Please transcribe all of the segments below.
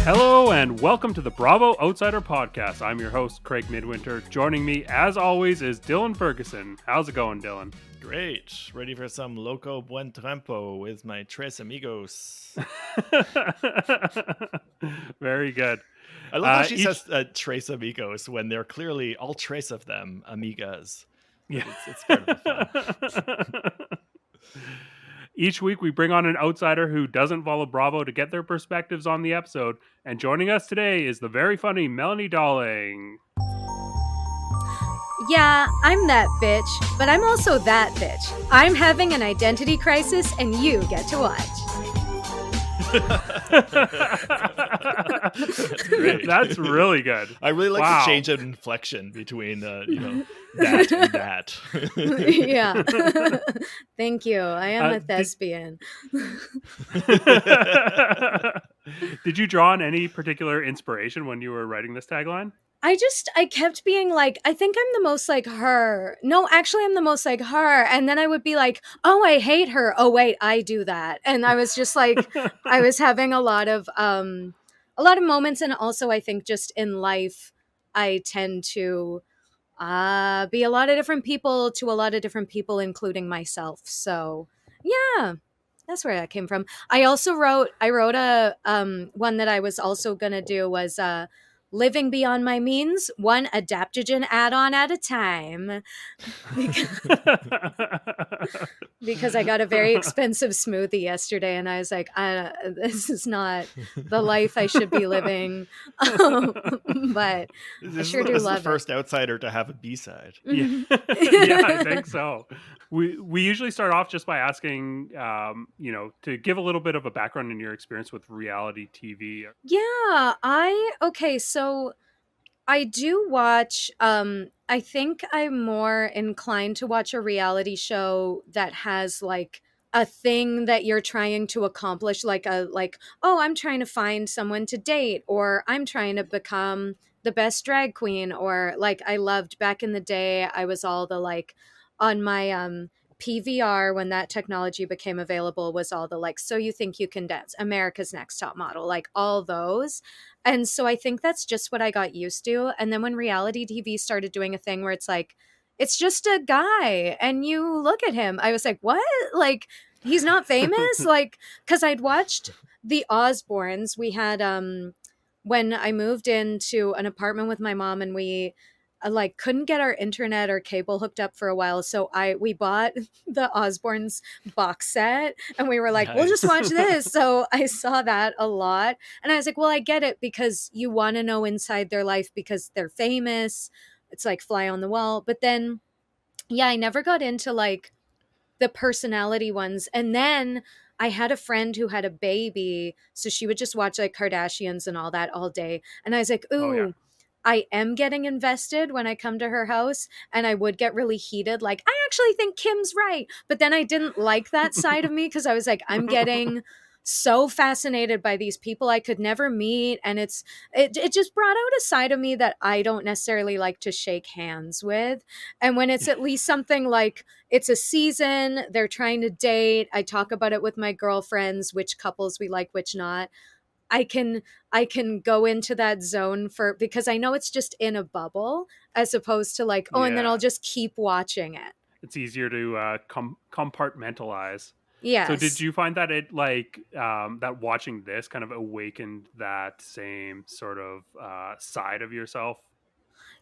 Hello and welcome to the Bravo Outsider Podcast. I'm your host, Craig Midwinter. Joining me, as always, is Dylan Ferguson. How's it going, Dylan? Great. Ready for some Loco Buen Tiempo with my Tres Amigos. Very good. I love how she says Tres Amigos when they're clearly all tres of them amigas. Yeah. It's part of the fun. Each week we bring on an outsider who doesn't follow Bravo to get their perspectives on the episode. And joining us today is the very funny Melanie Dahling. Yeah, I'm that bitch, but I'm also that bitch. I'm having an identity crisis and you get to watch. That's great. That's really good. I really like the change of inflection between that and that. Yeah. Thank you. I am a thespian. Did you draw on any particular inspiration when you were writing this tagline? I kept being like, I think I'm the most like her. No, actually, I'm the most like her. And then I would be like, oh, I hate her. Oh, wait, I do that. And I was just like, I was having a lot of moments. And also, I think just in life, I tend to be a lot of different people to a lot of different people, including myself. So, yeah. That's where that came from. I wrote a one that I was also going to do was living beyond my means, one adaptogen add-on at a time. Because I got a very expensive smoothie yesterday, and I was like, this is not the life I should be living. But I sure do love it. This is the first outsider to have a B-side. Yeah, I think so. We usually start off just by asking, to give a little bit of a background in your experience with reality TV. Yeah, so I do watch, I think I'm more inclined to watch a reality show that has like a thing that you're trying to accomplish, oh, I'm trying to find someone to date, or I'm trying to become the best drag queen, or like I loved back in the day, I was all the like on my PVR when that technology became available was all the like, so you think you can dance, America's Next Top Model, like all those. And so I think that's just what I got used to. And then when reality TV started doing a thing where it's like, it's just a guy and you look at him, I was like, what? Like, he's not famous? Like, because I'd watched the Osbournes. We had, when I moved into an apartment with my mom and we like couldn't get our internet or cable hooked up for a while, so we bought the Osbournes box set and we were like, nice. We'll just watch this. So I saw that a lot and I was like, well, I get it, because you want to know inside their life because they're famous. It's like fly on the wall. But then I never got into like the personality ones. And then I had a friend who had a baby, so she would just watch like Kardashians and all that all day, and I was like, ooh. Oh, yeah. I am getting invested when I come to her house, and I would get really heated. Like, I actually think Kim's right. But then I didn't like that side of me, because I was like, I'm getting so fascinated by these people I could never meet. And it just brought out a side of me that I don't necessarily like to shake hands with. And when it's at least something like it's a season, they're trying to date, I talk about it with my girlfriends, which couples we like, which not. I can go into that zone because I know it's just in a bubble, as opposed to like, and then I'll just keep watching it. It's easier to compartmentalize. Yes. So did you find that it like that watching this kind of awakened that same sort of side of yourself?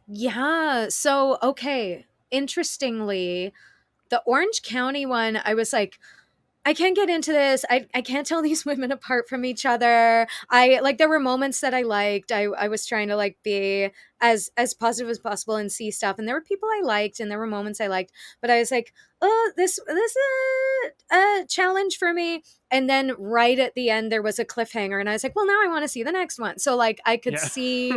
Yeah. So, okay. Interestingly, the Orange County one, I was like, I can't get into this. I can't tell these women apart from each other. There were moments that I liked. I was trying to like be as positive as possible and see stuff. And there were people I liked and there were moments I liked, but I was like, oh, this is a challenge for me. And then right at the end, there was a cliffhanger and I was like, well, now I want to see the next one. So like I could see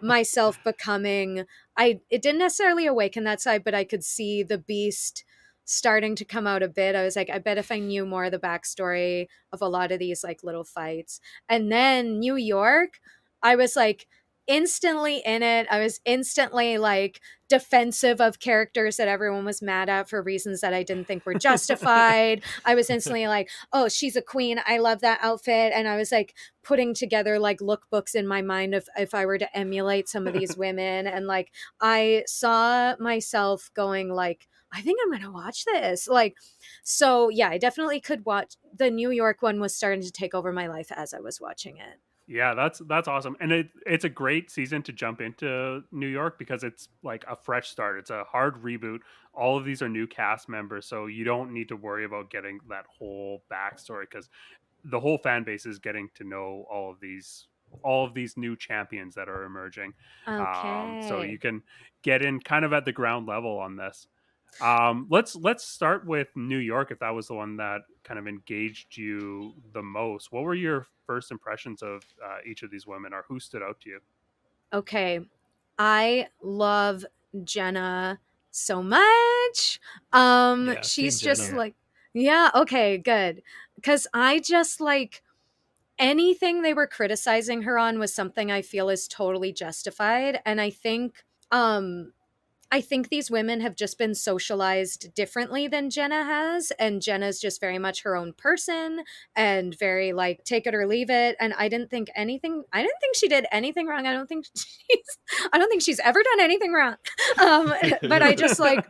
myself becoming, it didn't necessarily awaken that side, but I could see the beast starting to come out a bit. I was like, I bet if I knew more of the backstory of a lot of these like little fights. And then New York, I was like, instantly in it. I was instantly like defensive of characters that everyone was mad at for reasons that I didn't think were justified. I was instantly like, oh, she's a queen. I love that outfit. And I was like putting together like lookbooks in my mind of if I were to emulate some of these women. And like I saw myself going like, I think I'm going to watch this. Like, so yeah, I definitely could watch. The New York one was starting to take over my life as I was watching it. Yeah, that's awesome, and it's a great season to jump into New York because it's like a fresh start. It's a hard reboot. All of these are new cast members, so you don't need to worry about getting that whole backstory because the whole fan base is getting to know all of these new champions that are emerging. So you Okay. can get in kind of at the ground level on this. Let's start with New York if that was the one that kind of engaged you the most. What were your first impressions of each of these women, or who stood out to you? Okay. I love Jenna so much. Yeah, Team She's just Jenna. like, yeah, okay, good. Cause I just like anything they were criticizing her on was something I feel is totally justified. And I think these women have just been socialized differently than Jenna has, and Jenna's just very much her own person and very like take it or leave it. And I didn't think she did anything wrong. I don't think she's ever done anything wrong. But I just like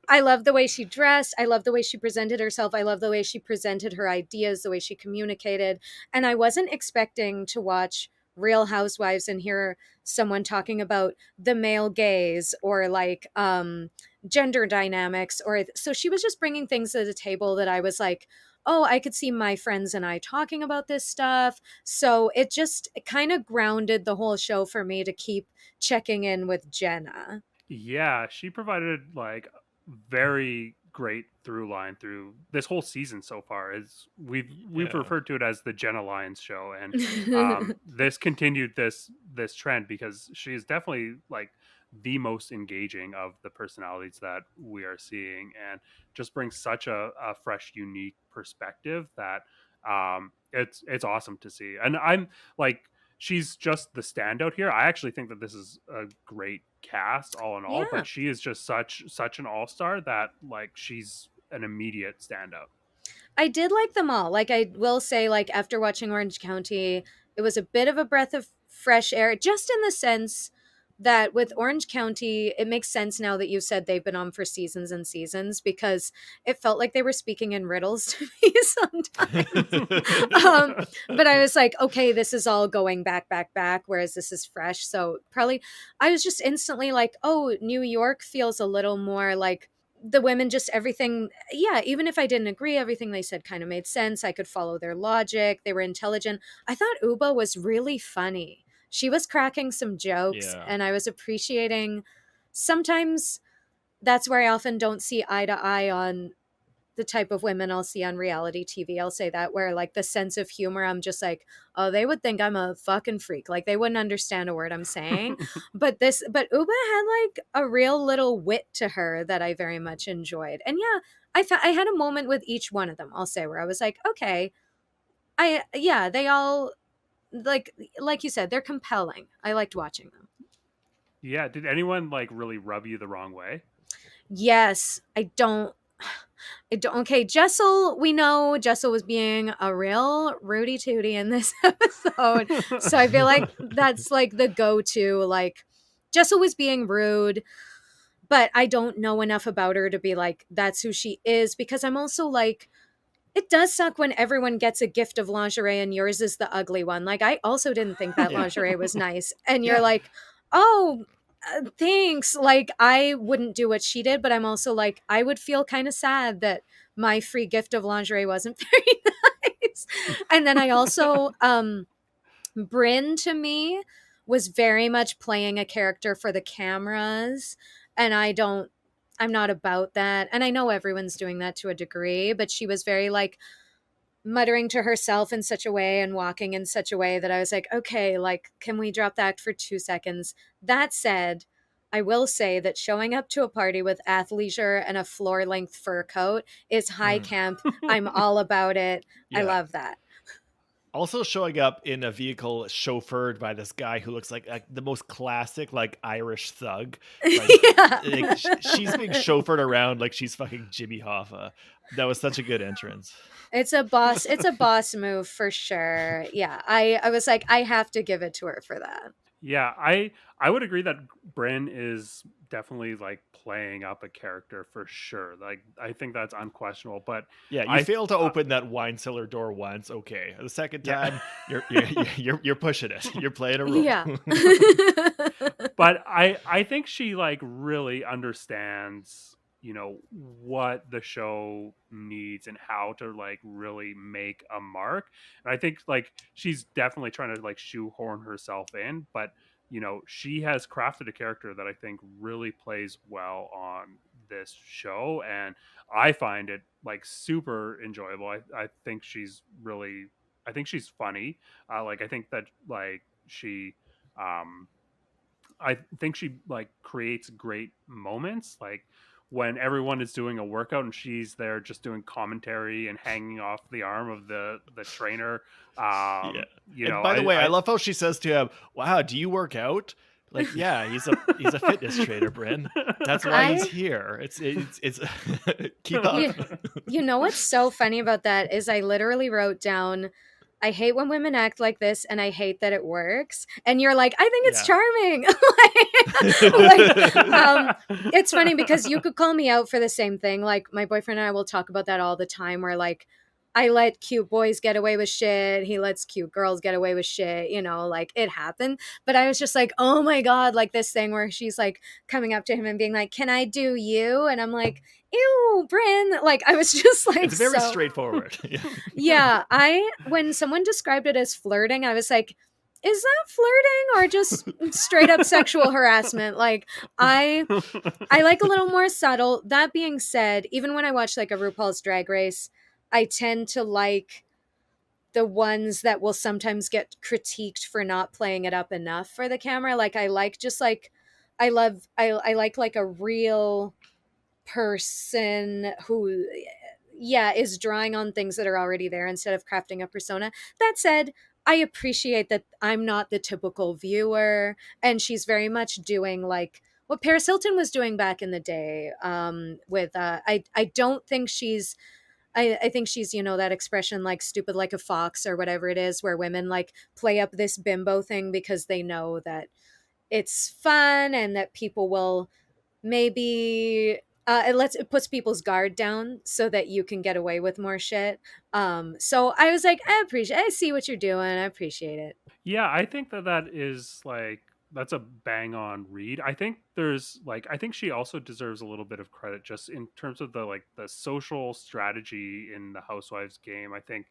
I love the way she dressed. I love the way she presented herself. I love the way she presented her ideas, the way she communicated. And I wasn't expecting to watch Real Housewives and hear someone talking about the male gaze or like gender dynamics or so she was just bringing things to the table that I was like, oh, I could see my friends and I talking about this stuff. So it just kind of grounded the whole show for me to keep checking in with Jenna. Yeah, she provided like very great through line through this whole season so far. Is we've Yeah. referred to it as the Jenna Lyons show, and this continued this trend because she is definitely like the most engaging of the personalities that we are seeing, and just brings such a fresh, unique perspective that it's awesome to see. And I'm like she's just the standout here. I actually think that this is a great cast all in all, Yeah. but she is just such an all-star that like she's an immediate standout. I did like them all. Like I will say, like after watching Orange County, it was a bit of a breath of fresh air, just in the sense that with Orange County, it makes sense now that you said they've been on for seasons and seasons because it felt like they were speaking in riddles to me sometimes. um, but I was like, okay, this is all going back, back, back, whereas this is fresh. So probably I was just instantly like, oh, New York feels a little more like the women just everything, yeah, even if I didn't agree, everything they said kind of made sense. I could follow their logic. They were intelligent. I thought Ubah was really funny. She was cracking some jokes Yeah. and I was appreciating sometimes that's where I often don't see eye to eye on the type of women I'll see on reality TV. I'll say that where like the sense of humor, I'm just like, oh, they would think I'm a fucking freak. Like they wouldn't understand a word I'm saying. But Ubah had like a real little wit to her that I very much enjoyed. And yeah, I had a moment with each one of them. I'll say where I was like, okay, yeah, they all like you said, they're compelling. I liked watching them. Yeah, did anyone like really rub you the wrong way? Yes, I don't. Okay, Jessel. We know Jessel was being a real Rudy Tooty in this episode, so I feel like that's like the go-to. Like Jessel was being rude, but I don't know enough about her to be like that's who she is. Because I'm also like, it does suck when everyone gets a gift of lingerie and yours is the ugly one. Like I also didn't think that Yeah. lingerie was nice, and you're Yeah. like, oh, thanks. Like I wouldn't do what she did, but I'm also like I would feel kind of sad that my free gift of lingerie wasn't very nice. And then I also Brynn to me was very much playing a character for the cameras, and I'm not about that. And I know everyone's doing that to a degree, but she was very like muttering to herself in such a way and walking in such a way that I was like, okay, like, can we drop that for 2 seconds? That said, I will say that showing up to a party with athleisure and a floor length fur coat is high Mm. camp. I'm all about it. I Yeah. love that. Also showing up in a vehicle chauffeured by this guy who looks like the most classic like Irish thug. Yeah. She's being chauffeured around like she's fucking Jimmy Hoffa. That was such a good entrance. It's a boss move for sure. Yeah. I was like, I have to give it to her for that. Yeah, I would agree that Brynn is definitely like playing up a character for sure. Like I think that's unquestionable. But Yeah, you I failed to open that wine cellar door once. Okay, the second yeah. time you're pushing it. You're playing a role. Yeah. But I think she like really understands, you know, what the show needs and how to like really make a mark. And I think like she's definitely trying to like shoehorn herself in, but you know, she has crafted a character that I think really plays well on this show, and I find it like super enjoyable. I think she's really, I think she's funny. Like I think that like she um I think she like creates great moments, like when everyone is doing a workout and she's there just doing commentary and hanging off the arm of the trainer. Yeah. You And know, by the way, I I love how she says to him, "Wow, do you work out?" Like, yeah, he's a fitness trainer, Brynn. That's why he's I here. It's keep up. you, you know what's so funny about that is I literally wrote down, I hate when women act like this and I hate that it works. And you're like, I think it's Yeah. charming. It's funny because you could call me out for the same thing. Like my boyfriend and I will talk about that all the time where like I let cute boys get away with shit. He lets cute girls get away with shit. You know, like it happened. But I was just like, oh my God, like this thing where she's like coming up to him and being like, can I do you? And I'm like, ew, Brynn. Like I was just like, It's very so straightforward. Yeah. yeah. When someone described it as flirting, I was like, is that flirting or just straight up sexual harassment? Like I like a little more subtle. That being said, even when I watch like a RuPaul's Drag Race, I tend to like the ones that will sometimes get critiqued for not playing it up enough for the camera. Like I like just like I like a real person who is drawing on things that are already there instead of crafting a persona. That said, I appreciate that I'm not the typical viewer and she's very much doing like what Paris Hilton was doing back in the day with I don't think she's I think she's, you know, that expression like stupid like a fox or whatever it is, where women like play up this bimbo thing because they know that it's fun and that people will maybe it puts people's guard down so that you can get away with more shit. So I was like, I see what you're doing. I appreciate it. yeah, I think that that is like that's a bang on read. I think there's like I think she also deserves a little bit of credit just in terms of the like the social strategy in the Housewives game. I think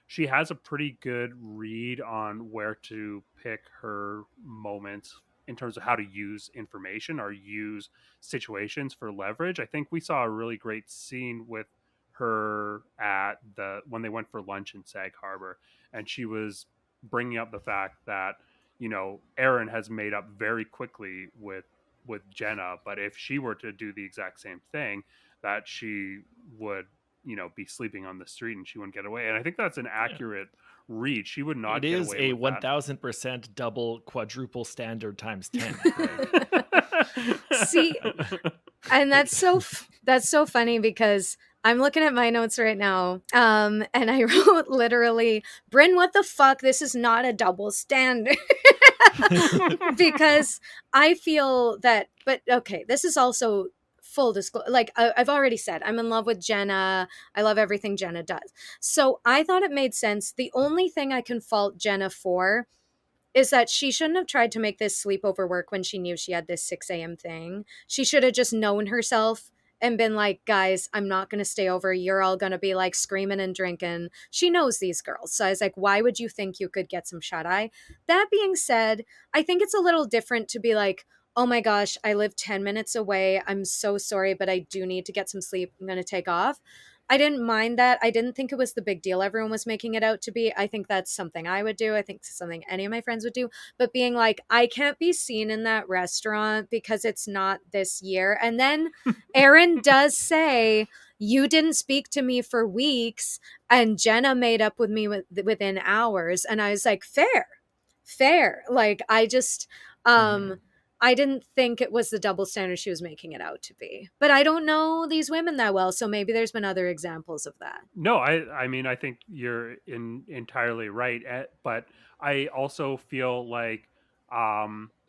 she has a pretty good read on where to pick her moments in terms of how to use information or use situations for leverage. I think we saw a really great scene with her at the when they went for lunch in Sag Harbor, and she was bringing up the fact that you know Erin has made up very quickly with Jenna, but if she were to do the exact same thing, that she would you know be sleeping on the street and she wouldn't get away. And I think that's an Yeah. accurate read. She would not It get is away a with that. 1000% double quadruple standard times 10. See, and that's so funny because I'm looking at my notes right now, and I wrote literally, Brynn, what the fuck? This is not a double standard. Because I feel that, but okay, this is also full disclosure. Like I've already said, I'm in love with Jenna. I love everything Jenna does. So I thought it made sense. The only thing I can fault Jenna for is that she shouldn't have tried to make this sleepover work when she knew she had this 6 a.m. thing. She should have just known herself and been like, guys, I'm not going to stay over. You're all going to be like screaming and drinking. She knows these girls. So I was like, why would you think you could get some shut eye? That being said, I think it's a little different to be like, oh my gosh, I live 10 minutes away. I'm so sorry, but I do need to get some sleep. I'm going to take off. I didn't mind that. I didn't think it was the big deal everyone was making it out to be. I think that's something I would do. I think it's something any of my friends would do. But being like, I can't be seen in that restaurant because it's not this year. And then Aaron does say, you didn't speak to me for weeks, and Jenna made up with me within hours. And I was like, fair. Like, I just, I didn't think it was the double standard she was making it out to be. But I don't know these women that well, so maybe there's been other examples of that. No, I mean, I think you're entirely right. But I also feel like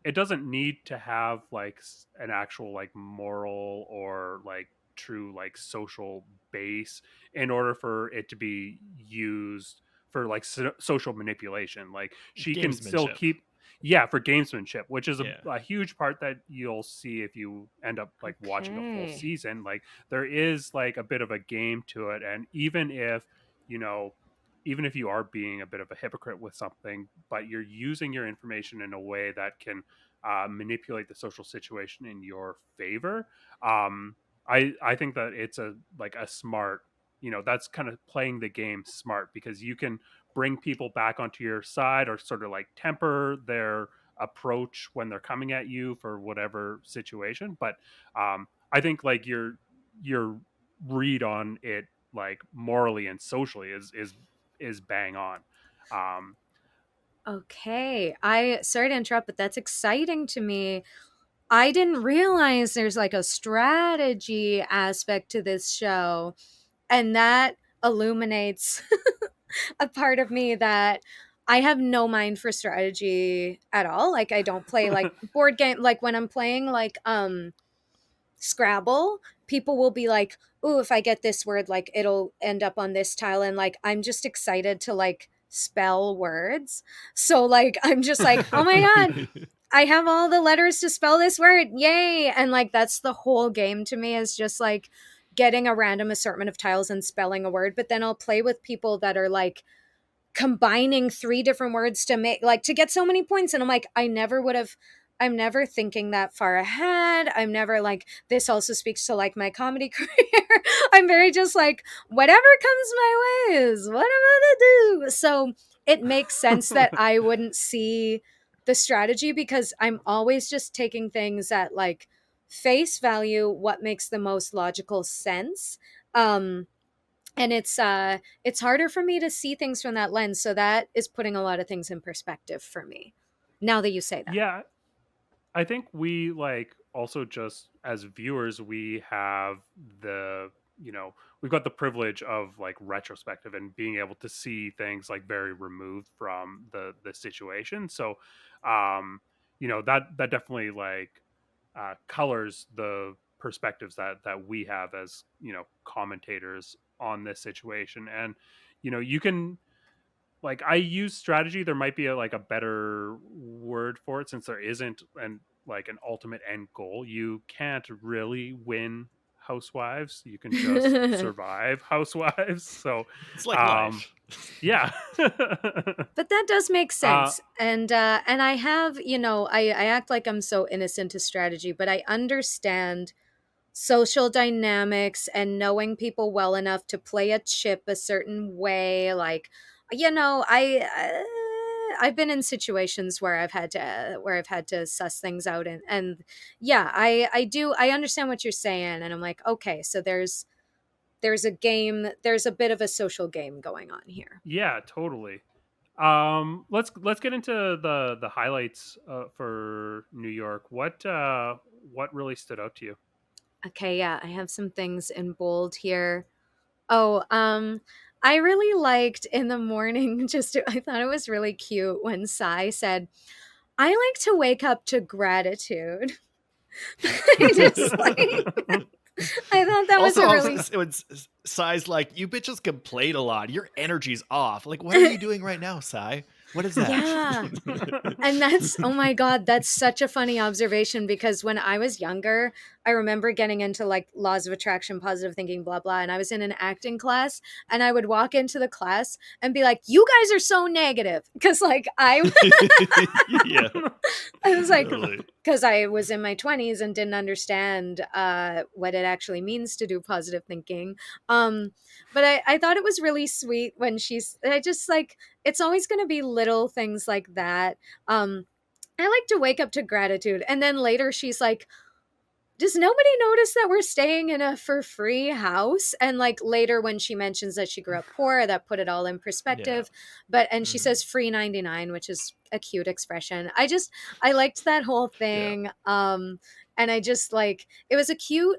it doesn't need to have like an actual like moral or like true like social base in order for it to be used for like social manipulation. Like she can still Gamesmanship. keep, yeah, for gamesmanship, which is Yeah. a huge part that you'll see if you end up like watching a full Okay. season. Like there is like a bit of a game to it, and even if you know, even if you are being a bit of a hypocrite with something, but you're using your information in a way that can manipulate the social situation in your favor, I think that it's a like a smart, you know, that's kind of playing the game smart, because you can bring people back onto your side or sort of like temper their approach when they're coming at you for whatever situation. But I think like your read on it like morally and socially is bang on. um Okay. Sorry to interrupt, but that's exciting to me. I didn't realize there's like a strategy aspect to this show, and that illuminates a part of me that I have no mind for strategy at all. Like, I don't play like board game. Like when I'm playing like Scrabble, people will be like, "Ooh, if I get this word, like it'll end up on this tile," and like I'm just excited to like spell words. So like I'm just like, "Oh my god, I have all the letters to spell this word. Yay." And like that's the whole game to me, is just like getting a random assortment of tiles and spelling a word. But then I'll play with people that are like combining 3 different words to make like to get so many points, and I'm like, I'm never thinking that far ahead. I'm never like, this also speaks to like my comedy career. I'm very just like, whatever comes my way is what I'm gonna do. So it makes sense that I wouldn't see the strategy, because I'm always just taking things at like face value, what makes the most logical sense. And it's harder for me to see things from that lens, so that is putting a lot of things in perspective for me now that you say that. yeah, I think we like also just as viewers, we have the, you know, we've got the privilege of like retrospective and being able to see things like very removed from the situation. So you know, that definitely like colors the perspectives that we have as, you know, commentators on this situation. And you know, you can like, I use strategy, there might be like a better word for it, since there isn't an ultimate end goal. You can't really win Housewives, you can just survive Housewives. So It's like um life. yeah. But that does make uh sense. And I have, I act like I'm so innocent to strategy, but I understand social dynamics and knowing people well enough to play a chip a certain way. Like, I've been in situations where I've had to suss things out, and yeah, I understand what you're saying, and I'm like, okay, so there's a game, there's a bit of a social game going on here. yeah, totally. Let's get into the highlights for New York. What really stood out to you? Okay, yeah, I have some things in bold here. Oh, I really liked in the morning, I thought it was really cute when Sai said, I like to wake up to gratitude. I just like, I thought that was Also, a really, it was Sai's like, you bitches complain a lot. Your energy's off. Like, what are you doing right now, Sai? What is that? Yeah. And that's, oh my God, that's such a funny observation, because when I was younger, I remember getting into like laws of attraction, positive thinking, blah, blah. And I was in an acting class, and I would walk into the class and be like, you guys are so negative. Cause like Yeah. I was like, Totally. because I was in my 20s and didn't understand what it actually means to do positive thinking. But I thought it was really sweet when I just like, it's always going to be little things like that. I like to wake up to gratitude. And then later she's like, does nobody notice that we're staying in a for free house? And like later when she mentions that she grew up poor, that put it all in perspective. And she says free 99, which is a cute expression. I liked that whole thing. And I just like, it was a cute,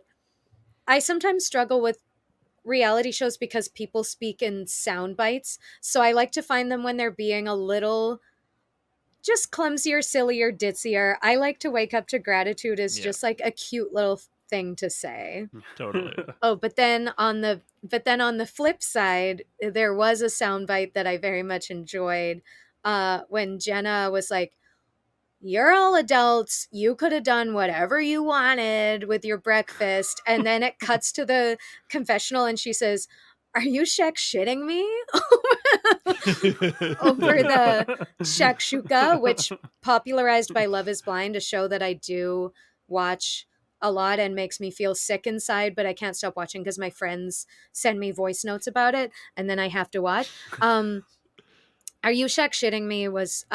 I sometimes struggle with reality shows because people speak in sound bites. So I like to find them when they're being a little just clumsier, sillier, ditzier. I like to wake up to gratitude as just like a cute little thing to say. Totally. Oh, but then on the flip side, there was a soundbite that I very much enjoyed when Jenna was like, you're all adults. You could have done whatever you wanted with your breakfast. And then it cuts to the confessional and she says, are you shitting me? Over the shakshuka, which popularized by Love is Blind, a show that I do watch a lot and makes me feel sick inside, but I can't stop watching because my friends send me voice notes about it and then I have to watch. Are you shitting me was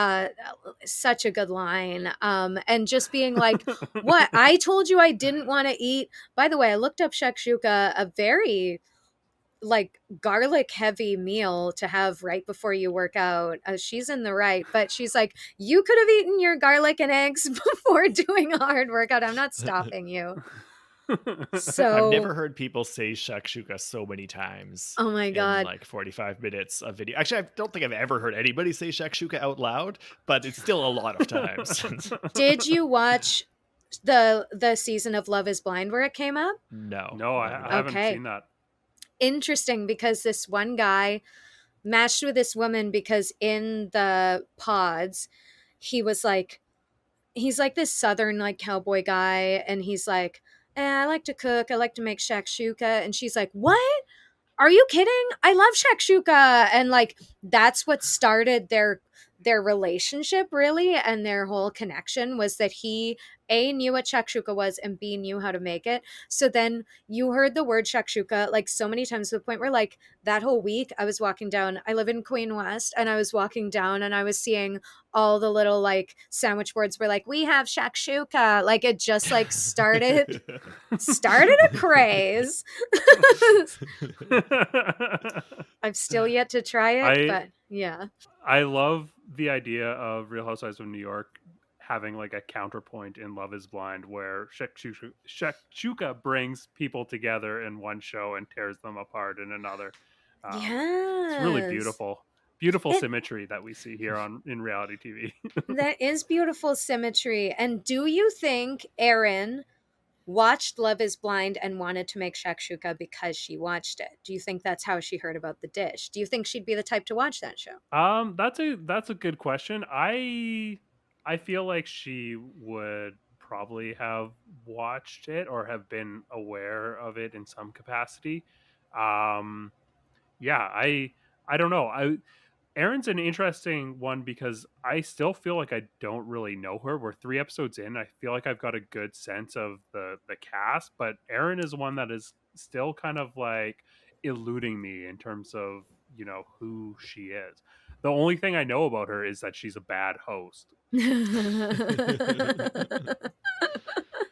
such a good line. And just being like, what? I told you I didn't want to eat. By the way, I looked up shakshuka, a very like garlic heavy meal to have right before you work out. She's in the right, but she's like, you could have eaten your garlic and eggs before doing a hard workout. I'm not stopping you. So I've never heard people say shakshuka so many times. Oh my God. In like 45 minutes of video. Actually, I don't think I've ever heard anybody say shakshuka out loud, but it's still a lot of times. Did you watch the season of Love is Blind where it came up? No, I haven't seen that. Interesting, because this one guy matched with this woman because in the pods he's like this southern like cowboy guy, and he's like, I like to cook, I like to make shakshuka, and she's like, what? Are you kidding? I love shakshuka. And like that's what started their relationship really, and their whole connection was that he A, knew what shakshuka was, and B, knew how to make it. So then you heard the word shakshuka like so many times to the point where like that whole week I was walking down, I live in Queen West, and I was walking down and I was seeing all the little like sandwich boards were like, we have shakshuka. Like it just like started a craze. I've still yet to try it, but yeah. I love the idea of Real Housewives of New York having like a counterpoint in Love is Blind where shakshuka brings people together in one show and tears them apart in another. It's really beautiful symmetry that we see here in reality TV. That is beautiful symmetry. And do you think Erin watched Love is Blind and wanted to make shakshuka because she watched it? Do you think that's how she heard about the dish? Do you think she'd be the type to watch that show? That's a good question. I feel like she would probably have watched it or have been aware of it in some capacity. Yeah, I don't know. Erin's an interesting one because I still feel like I don't really know her. We're 3 episodes in. I feel like I've got a good sense of the cast, but Erin is one that is still kind of like eluding me in terms of, who she is. The only thing I know about her is that she's a bad host.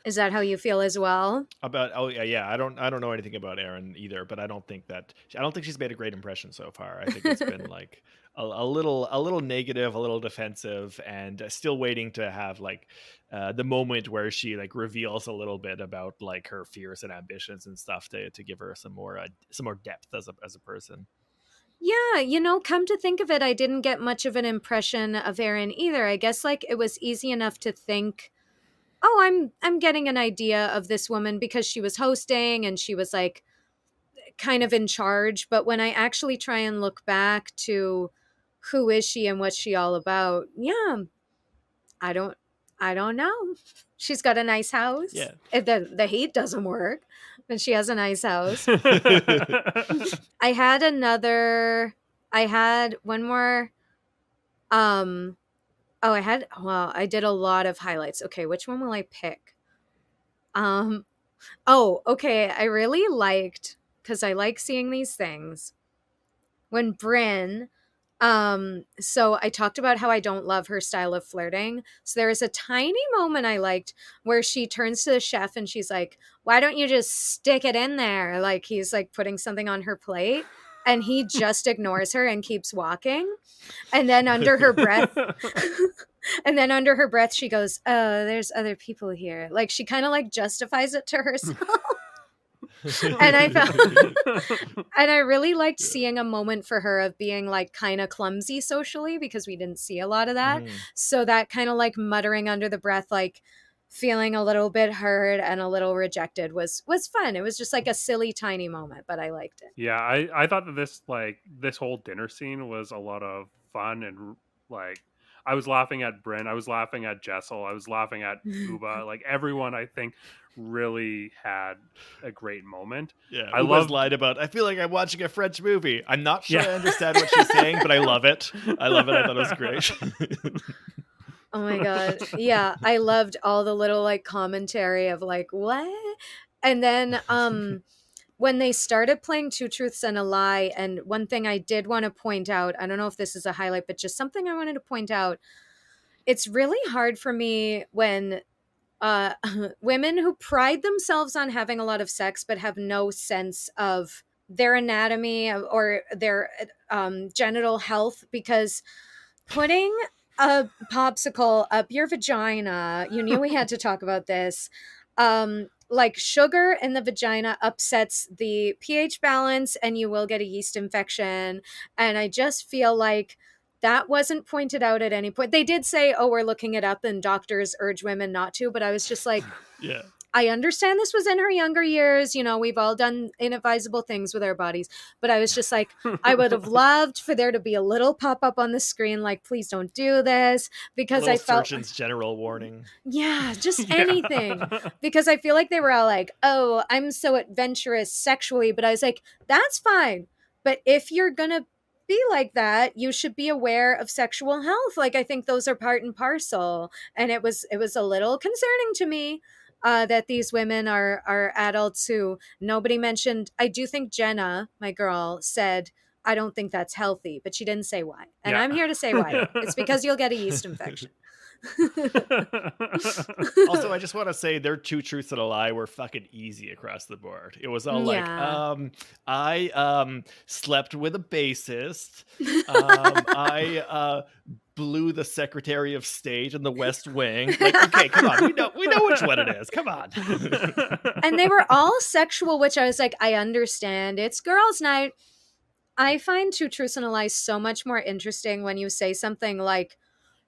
Is that how you feel as well? Yeah. I don't know anything about Erin either, but I don't think she's made a great impression so far. I think it's been like a little negative, a little defensive, and still waiting to have like the moment where she like reveals a little bit about like her fears and ambitions and stuff to give her some more depth as a person. Yeah, come to think of it, I didn't get much of an impression of Erin either. I guess like it was easy enough to think, oh, I'm getting an idea of this woman because she was hosting and she was like kind of in charge. But when I actually try and look back to who is she and what's she all about? Yeah, I don't I don't know. She's got a nice house. Yeah. The heat doesn't work, but she has a nice house. I had one more I did a lot of highlights. Okay, which one will I pick? Okay, I really liked, because I like seeing these things, when Brynn, so I talked about how I don't love her style of flirting. So there is a tiny moment I liked where she turns to the chef and she's like, "Why don't you just stick it in there?" Like he's like putting something on her plate, and he just ignores her and keeps walking. And then under her breath, she goes, "Oh, there's other people here." Like she kind of like justifies it to herself. And I felt and I really liked seeing a moment for her of being like kind of clumsy socially, because we didn't see a lot of that. So that kind of like muttering under the breath, like feeling a little bit hurt and a little rejected was fun. It was just like a silly tiny moment, but I liked it. Yeah, I thought that this whole dinner scene was a lot of fun, and like I was laughing at Brynn, I was laughing at Jessel, I was laughing at Ubah. Like everyone, I think, really had a great moment. Yeah, I Ubah's love. lied about, I feel like I'm watching a French movie. I'm not sure Yeah. I understand what she's saying, but I love it. I thought it was great. Oh my god. Yeah, I loved all the little like commentary of like, what? And then when they started playing Two Truths and a Lie, and one thing I did want to point out, I don't know if this is a highlight, but just something I wanted to point out. It's really hard for me when women who pride themselves on having a lot of sex but have no sense of their anatomy or their genital health, because putting a popsicle up your vagina, you knew we had to talk about this. Like sugar in the vagina upsets the pH balance and you will get a yeast infection. And I just feel like that wasn't pointed out at any point. They did say, "Oh, we're looking it up and doctors urge women not to," but I was just like, Yeah. I understand this was in her younger years. You know, we've all done inadvisable things with our bodies. But I was just like, I would have loved for there to be a little pop up on the screen, like, please don't do this. Because I felt. Surgeon's general warning. Yeah, just anything. Because I feel like they were all like, "Oh, I'm so adventurous sexually." But I was like, that's fine. But if you're going to be like that, you should be aware of sexual health. Like, I think those are part and parcel. And it was a little concerning to me that these women are adults who nobody mentioned. I do think Jenna, my girl, said, "I don't think that's healthy," but she didn't say why. And Yeah. I'm here to say why. It's because you'll get a yeast infection. Also, I just want to say their Two Truths and a Lie were fucking easy across the board. It was all like, I slept with a bassist. I blew the Secretary of State in the West Wing. Like, okay, come on, we know which one it is. Come on. And they were all sexual, which I was like, I understand. It's girls' night. I find Two Truths and a Lie so much more interesting when you say something like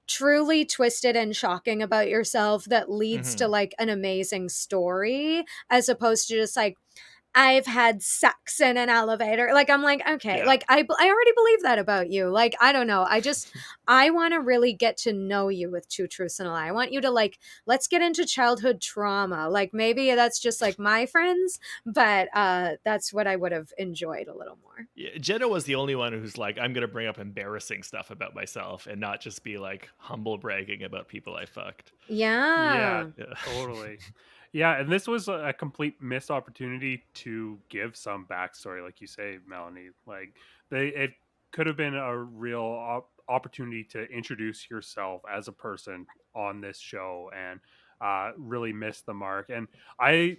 truly twisted and shocking about yourself that leads to like an amazing story, as opposed to just like, I've had sex in an elevator. Like, I'm like, okay, like I already believe that about you. Like, I don't know. I want to really get to know you with Two Truths and a Lie. I want you to like, let's get into childhood trauma. Like, maybe that's just like my friends, but that's what I would have enjoyed a little more. Yeah, Jenna was the only one who's like, I'm going to bring up embarrassing stuff about myself and not just be like humble bragging about people I fucked. Yeah. Totally. Yeah, and this was a complete missed opportunity to give some backstory, like you say, Melanie. Like it could have been a real opportunity to introduce yourself as a person on this show, and really missed the mark. And I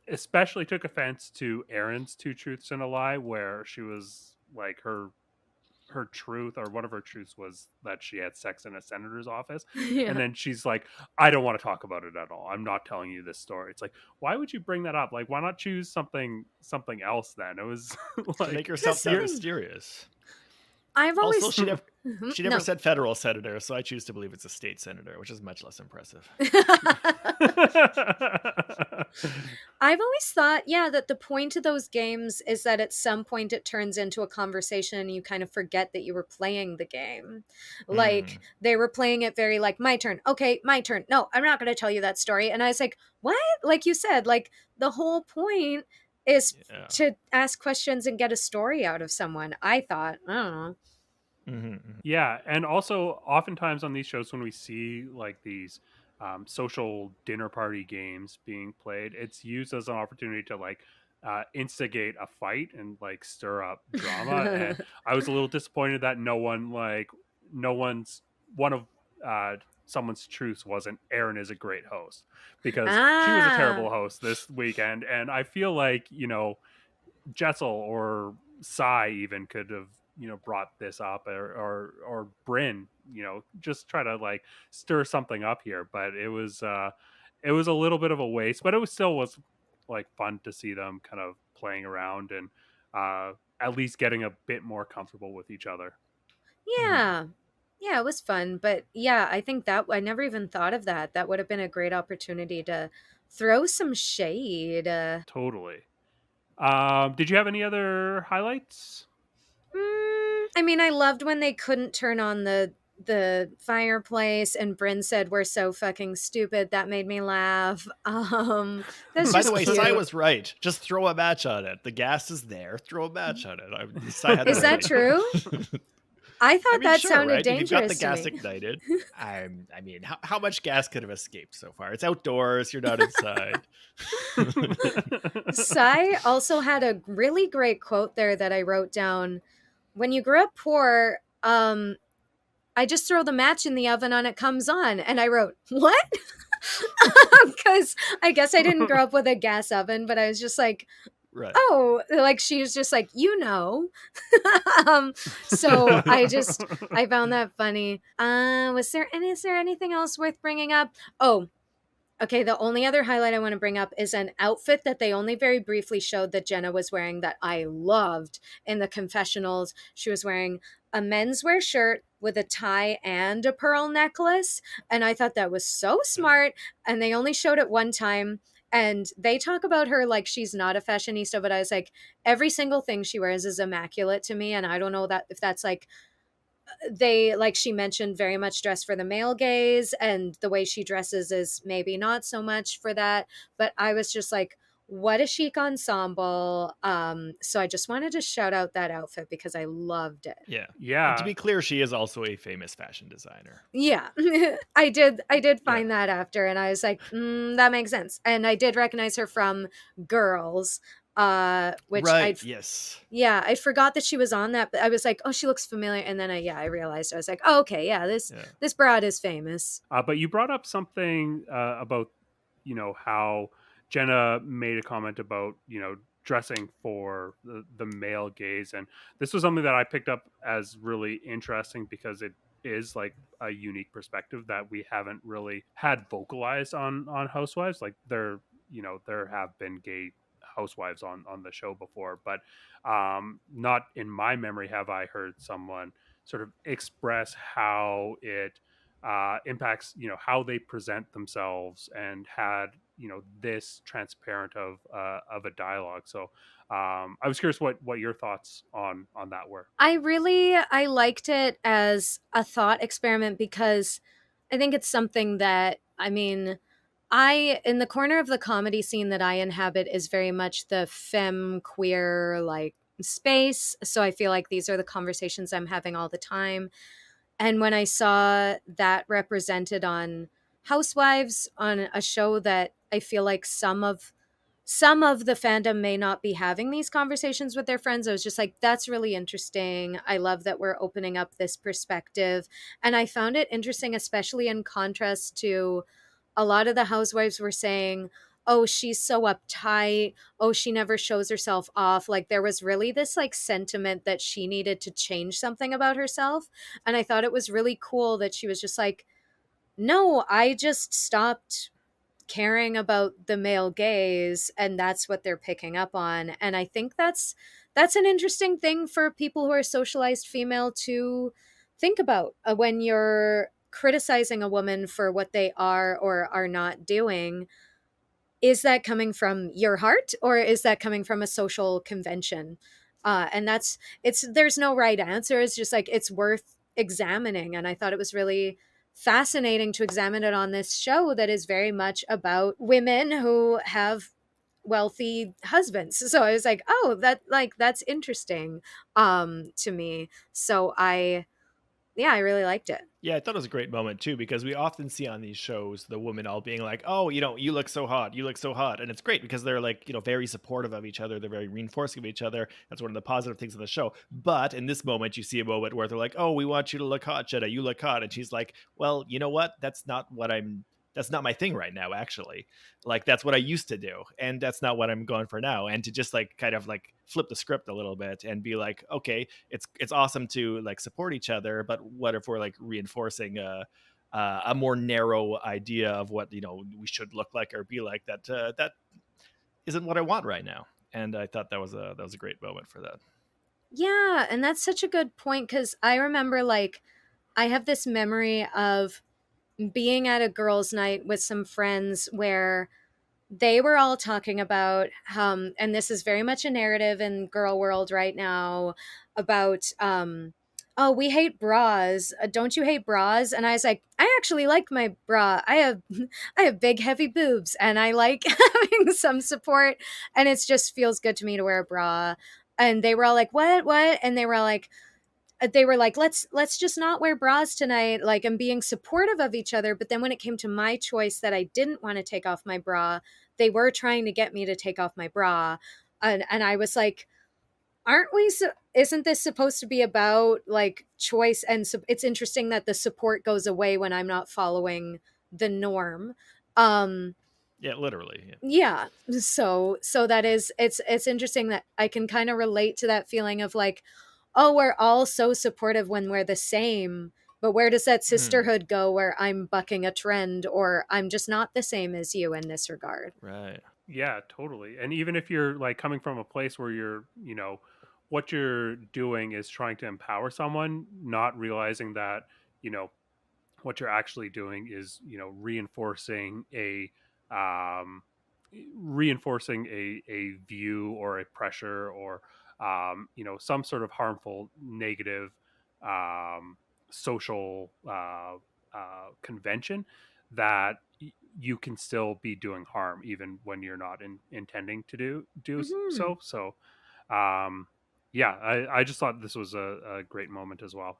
especially took offense to Erin's Two Truths and a Lie, where she was like her truth, or one of her truths, was that she had sex in a senator's office. And then she's like, I don't want to talk about it at all. I'm not telling you this story. It's like, why would you bring that up? Like, why not choose something else then? It was like, make yourself that mysterious. I've Also, always she never no. said federal senator, so I choose to believe it's a state senator, which is much less impressive. I've always thought, yeah, that the point of those games is that at some point it turns into a conversation and you kind of forget that you were playing the game. Like they were playing it very like, my turn. Okay, my turn. No, I'm not going to tell you that story. And I was like, what? Like you said, like the whole point is Yeah. to ask questions and get a story out of someone. I thought, I don't know. Yeah, and also oftentimes on these shows when we see like these social dinner party games being played, it's used as an opportunity to like instigate a fight and like stir up drama. And I was a little disappointed that no one's one of someone's truths wasn't Aaron is a great host, because she was a terrible Ah. host this weekend, and I feel like Jessel or Sai even could have brought this up, or Brynn, just try to like stir something up here. But it was a little bit of a waste, but it was like fun to see them kind of playing around and at least getting a bit more comfortable with each other. Yeah. Yeah, it was fun. But yeah, I think that I never even thought of that. That would have been a great opportunity to throw some shade. Totally. Did you have any other highlights? I mean, I loved when they couldn't turn on the fireplace and Brynn said we're so fucking stupid. That made me laugh. That's By just the way, cute. Sai was right. Just throw a match on it. The gas is there. Throw a match on it. Sai had Is that true? I thought that sure, sounded right? If dangerous you've got the to gas me. ignited, I mean, how much gas could have escaped so far? It's outdoors. You're not inside. Sai also had a really great quote there that I wrote down. When you grew up poor, I just throw the match in the oven and it comes on. And I wrote, what? Because I guess I didn't grow up with a gas oven, but I was just like, Right. oh, like she was just like, so I found that funny. Is there anything else worth bringing up? Oh, okay, the only other highlight I want to bring up is an outfit that they only very briefly showed that Jenna was wearing that I loved in the confessionals. She was wearing a menswear shirt with a tie and a pearl necklace. And I thought that was so smart. And they only showed it one time. And they talk about her like she's not a fashionista, but I was like, every single thing she wears is immaculate to me. And I don't know that if that's like they like she mentioned very much dress for the male gaze, and the way she dresses is maybe not so much for that, but I was just like, what a chic ensemble. So I just wanted to shout out that outfit because I loved it. Yeah. And to be clear, she is also a famous fashion designer. Yeah. I did find that after, and I was like, that makes sense. And I did recognize her from Girls, which right. Yes. Yeah, I forgot that she was on that, but I was like, oh, she looks familiar. And then I realized, I was like, oh, okay, yeah, this broad is famous. But you brought up something about how Jenna made a comment about dressing for the male gaze, and this was something that I picked up as really interesting because it is like a unique perspective that we haven't really had vocalized on Housewives. Like there have been gay housewives on the show before, but not in my memory have I heard someone sort of express how it impacts how they present themselves, and had this transparent of a dialogue. So I was curious what your thoughts on that were. I liked it as a thought experiment because I think it's something that, I mean, in the corner of the comedy scene that I inhabit is very much the femme queer like space. So I feel like these are the conversations I'm having all the time. And when I saw that represented on Housewives, on a show that I feel like some of the fandom may not be having these conversations with their friends, I was just like, that's really interesting. I love that we're opening up this perspective. And I found it interesting, especially in contrast to a lot of the housewives were saying, oh, she's so uptight. Oh, she never shows herself off. Like there was really this like sentiment that she needed to change something about herself. And I thought it was really cool that she was just like, no, I just stopped caring about the male gaze, and that's what they're picking up on. And I think that's an interesting thing for people who are socialized female to think about when you're criticizing a woman for what they are or are not doing. Is that coming from your heart, or is that coming from a social convention? And that's it's there's no right answer. It's just like it's worth examining, and I thought it was really fascinating to examine it on this show that is very much about women who have wealthy husbands. So I was like, oh, that's interesting to me. So I really liked it. Yeah, I thought it was a great moment too, because we often see on these shows the women all being like, "Oh, you look so hot, you look so hot," and it's great because they're like, very supportive of each other. They're very reinforcing of each other. That's one of the positive things of the show. But in this moment, you see a moment where they're like, "Oh, we want you to look hot, Jenna. You look hot," and she's like, "Well, you know what? That's not my thing right now, actually. Like that's what I used to do, and that's not what I'm going for now." And to just like kind of like flip the script a little bit and be like, okay, it's awesome to like support each other, but what if we're like reinforcing a more narrow idea of what we should look like or be like? That isn't what I want right now. And I thought that was a great moment for that. Yeah, and that's such a good point, because I remember, like, I have this memory of being at a girls' night with some friends where they were all talking about, and this is very much a narrative in girl world right now, about, oh, we hate bras. Don't you hate bras? And I was like, I actually like my bra. I have big heavy boobs, and I like having some support, and it just feels good to me to wear a bra. And they were all like, what? And they were like, let's just not wear bras tonight, like, and being supportive of each other. But then when it came to my choice that I didn't want to take off my bra, they were trying to get me to take off my bra. And I was like, aren't we isn't this supposed to be about like choice? And it's interesting that the support goes away when I'm not following the norm. um Yeah, literally. Yeah. yeah, so that is, it's interesting that I can kind of relate to that feeling of like, oh, we're all so supportive when we're the same, but where does that Mhm. sisterhood go where I'm bucking a trend, or I'm just not the same as you in this regard? Right. Yeah, totally. And even if you're like coming from a place where what you're doing is trying to empower someone, not realizing that, you know, what you're actually doing is, um reinforcing a view or a pressure or some sort of harmful negative um social convention that you can still be doing harm even when you're not intending to Hmm. so um yeah, I just thought this was a great moment as well.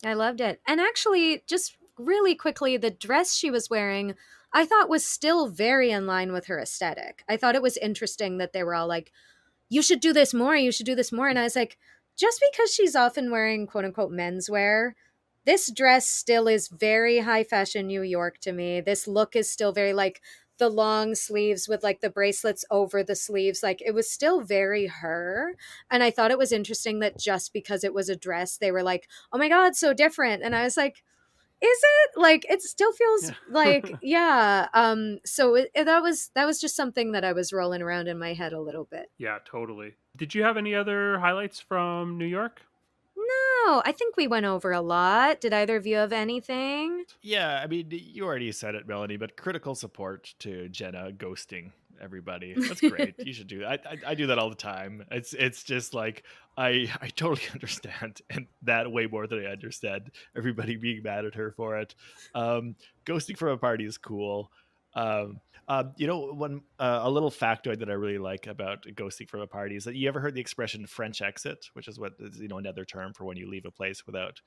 I loved it. And actually, just really quickly, the dress she was wearing, I thought was still very in line with her aesthetic. I thought it was interesting that they were all like, you should do this more, you should do this more. And I was like, just because she's often wearing quote unquote menswear, this dress still is very high fashion New York to me. This look is still very like the long sleeves with like the bracelets over the sleeves. Like it was still very her. And I thought it was interesting that just because it was a dress, they were like, oh my God, so different. And I was like, is it? Like it still feels Yeah. like, yeah. So that was just something that I was rolling around in my head a little bit. Yeah, totally. Did you have any other highlights from New York? No, I think we went over a lot. Did either of you have anything? Yeah, I mean, you already said it, Melanie, but critical support to Jenna ghosting everybody. That's great. You should do that. I do that all the time. It's just like I totally understand, and that way more than I understand everybody being mad at her for it. Um, Ghosting from a party is cool. One a little factoid that I really like about ghosting from a party is that you ever heard the expression French exit, which is what is another term for when you leave a place without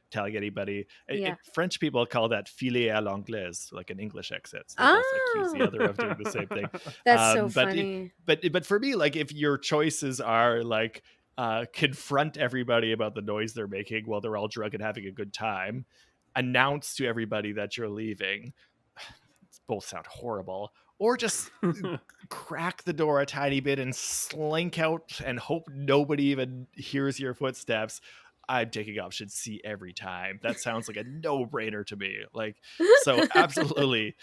telling anybody. Yeah. French people call that filer à l'anglaise, like an English exit. So they both accuse the Oh, other of doing the same thing. that's so But funny. but for me, like if your choices are like confront everybody about the noise they're making while they're all drunk and having a good time, announce to everybody that you're leaving. Both sound horrible. Or just crack the door a tiny bit and slink out and hope nobody even hears your footsteps. I'm taking option C every time. That sounds like a no-brainer to me. Like, so absolutely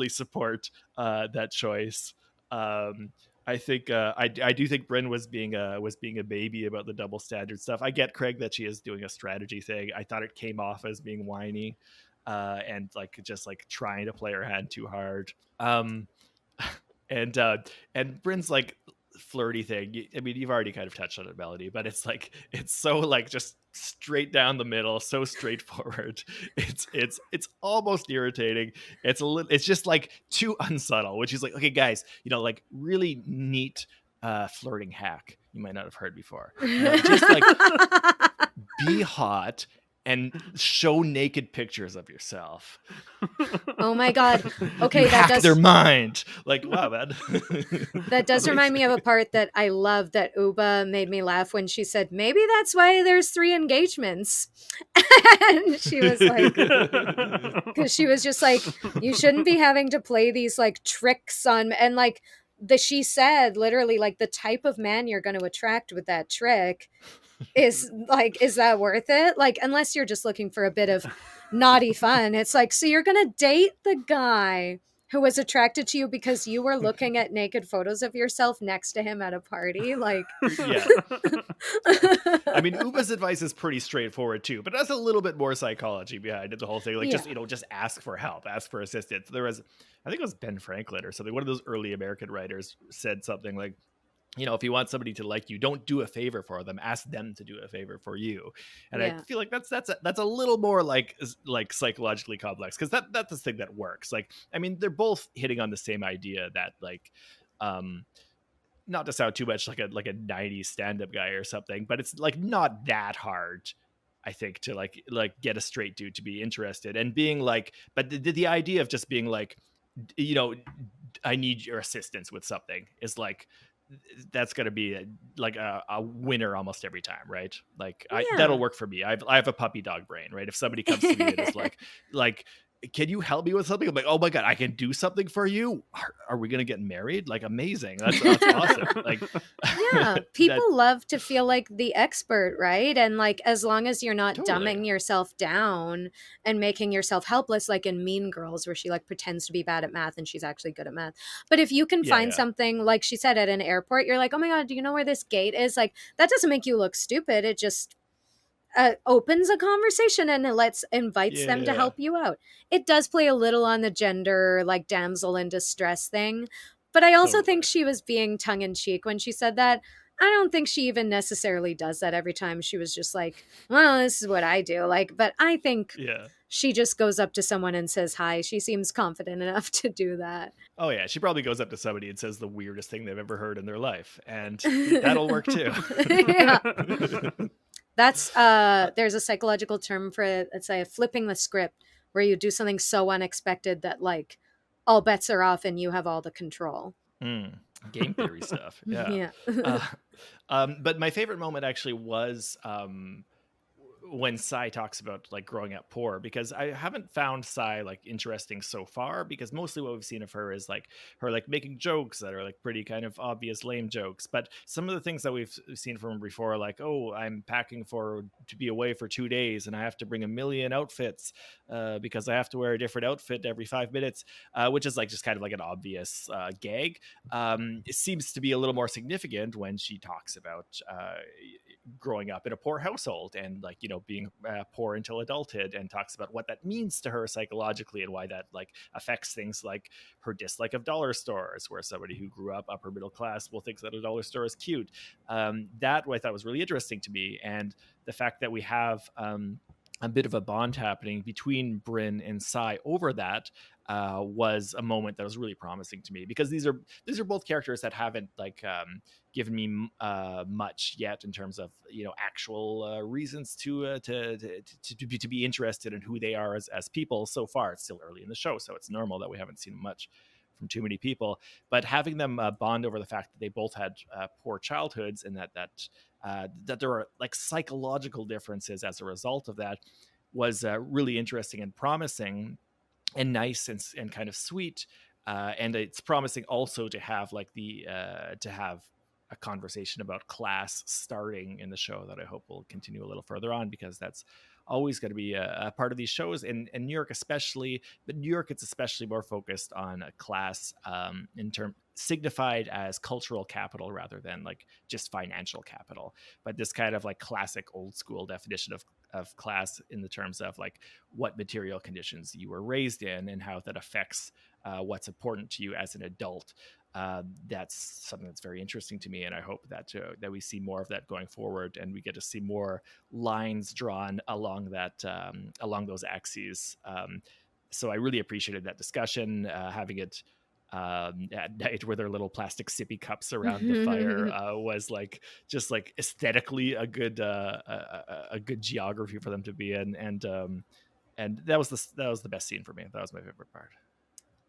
support that choice. I think I do think Brynn was being a baby about the double standard stuff. I get, Craig, that she is doing a strategy thing. I thought it came off as being whiny, and like just like trying to play her hand too hard. And Brynn's like flirty thing. I mean, you've already kind of touched on it, Melody, but it's like it's so like just straight down the middle, so straightforward. It's almost irritating. It's just like too unsubtle, which is like, okay, guys, like really neat flirting hack you might not have heard before. Just like be hot and show naked pictures of yourself. Oh my God. Okay, that does their mind. Like, wow, man. That does remind me of a part that I love that Ubah made me laugh when she said, maybe that's why there's 3 engagements. And she was like, because she was just like, you shouldn't be having to play these like tricks on, and like she said literally like the type of man you're going to attract with that trick is like, is that worth it? Like, unless you're just looking for a bit of naughty fun. It's like, so you're gonna date the guy who was attracted to you because you were looking at naked photos of yourself next to him at a party? Like, yeah. I mean, Ubah's advice is pretty straightforward too, but that's a little bit more psychology behind it, the whole thing. Like, just ask for help, ask for assistance. There was, I think it was Ben Franklin or something, one of those early American writers said something like, if you want somebody to like you, don't do a favor for them, ask them to do a favor for you. And I feel like that's a little more like psychologically complex, because that's the thing that works. Like, I mean, they're both hitting on the same idea that like, not to sound too much like a 90s stand-up guy or something, but it's like not that hard, I think, to like get a straight dude to be interested. And being like, but the idea of just being like, I need your assistance with something is like, that's going to be a winner almost every time, right? Like, that'll work for me. I have a puppy dog brain, right? If somebody comes to me and is like, can you help me with something? I'm like, oh my God, I can do something for you. Are we going to get married? Like, amazing. That's awesome. Like, yeah, people love to feel like the expert, right? And like, as long as you're not dumbing yourself down and making yourself helpless, like in Mean Girls, where she like pretends to be bad at math and she's actually good at math. But if you can find something, like she said, at an airport, you're like, oh my God, do you know where this gate is? Like, that doesn't make you look stupid. It just opens a conversation and invites them to help you out. It does play a little on the gender, like damsel in distress thing, but I also think she was being tongue-in-cheek when she said that. I don't think she even necessarily does that every time. She was just like, well, this is what I do. Like, but I think she just goes up to someone and says hi. She seems confident enough to do that. Oh yeah, she probably goes up to somebody and says the weirdest thing they've ever heard in their life, and that'll work too. Yeah. That's there's a psychological term for it. It's like flipping the script, where you do something so unexpected that like all bets are off and you have all the control. Game theory stuff. Yeah. But my favorite moment actually was when Sai talks about like growing up poor, because I haven't found Sai like interesting so far, because mostly what we've seen of her is like her like making jokes that are like pretty kind of obvious lame jokes. But some of the things that we've seen from her before, like, oh, I'm packing to be away for 2 days and I have to bring 1 million outfits because I have to wear a different outfit every 5 minutes, which is like just kind of like an obvious gag. It seems to be a little more significant when she talks about growing up in a poor household and like, being poor until adulthood, and talks about what that means to her psychologically and why that like affects things like her dislike of dollar stores, where somebody who grew up upper middle class will think that a dollar store is cute. That I thought was really interesting to me, and the fact that we have a bit of a bond happening between Brynn and Sai over that was a moment that was really promising to me, because these are both characters that haven't like given me much yet in terms of actual reasons to be interested in who they are as people. So far, it's still early in the show, so it's normal that we haven't seen much from too many people. But having them bond over the fact that they both had poor childhoods, and that there are like psychological differences as a result of that, was really interesting and promising and nice and kind of sweet. And it's promising also to have like to have a conversation about class starting in the show that I hope will continue a little further on, because that's always going to be a part of these shows in New York, especially. But New York, it's especially more focused on a class in term signified as cultural capital rather than like just financial capital. But this kind of like classic old school definition of class in the terms of like what material conditions you were raised in and how that affects what's important to you as an adult. That's something that's very interesting to me, and I hope that we see more of that going forward, and we get to see more lines drawn along that along those axes. So I really appreciated that discussion, having it at night with their little plastic sippy cups around the fire was like just like aesthetically a good geography for them to be in, and that was the best scene for me. That was my favorite part.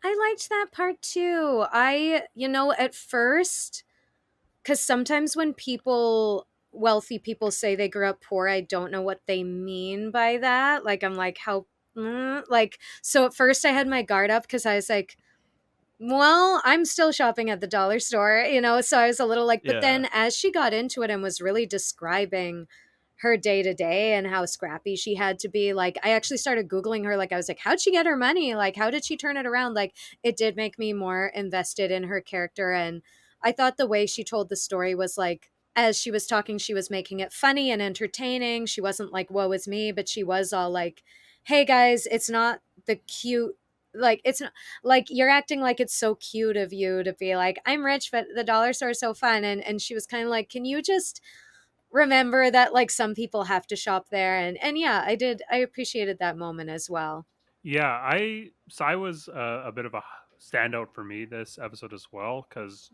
I liked that part too. At first, because sometimes when wealthy people say they grew up poor, I don't know what they mean by that. Like, I'm like, how, like, so at first I had my guard up because I was like, well, I'm still shopping at the dollar store, so I was a little like, but Yeah. then as she got into it and was really describing her day to day and how scrappy she had to be, like, I actually started Googling her. Like, I was like, how'd she get her money? Like, how did she turn it around? Like, it did make me more invested in her character. And I thought the way she told the story was like, as she was talking, she was making it funny and entertaining. She wasn't like, woe is me, but she was all like, hey guys, it's not the cute, like, it's not like you're acting like it's so cute of you to be like, I'm rich, but the dollar store is so fun. And she was kind of like, can you just remember that like some people have to shop there? And yeah, I appreciated that moment as well. Yeah, I was a bit of a standout for me this episode as well because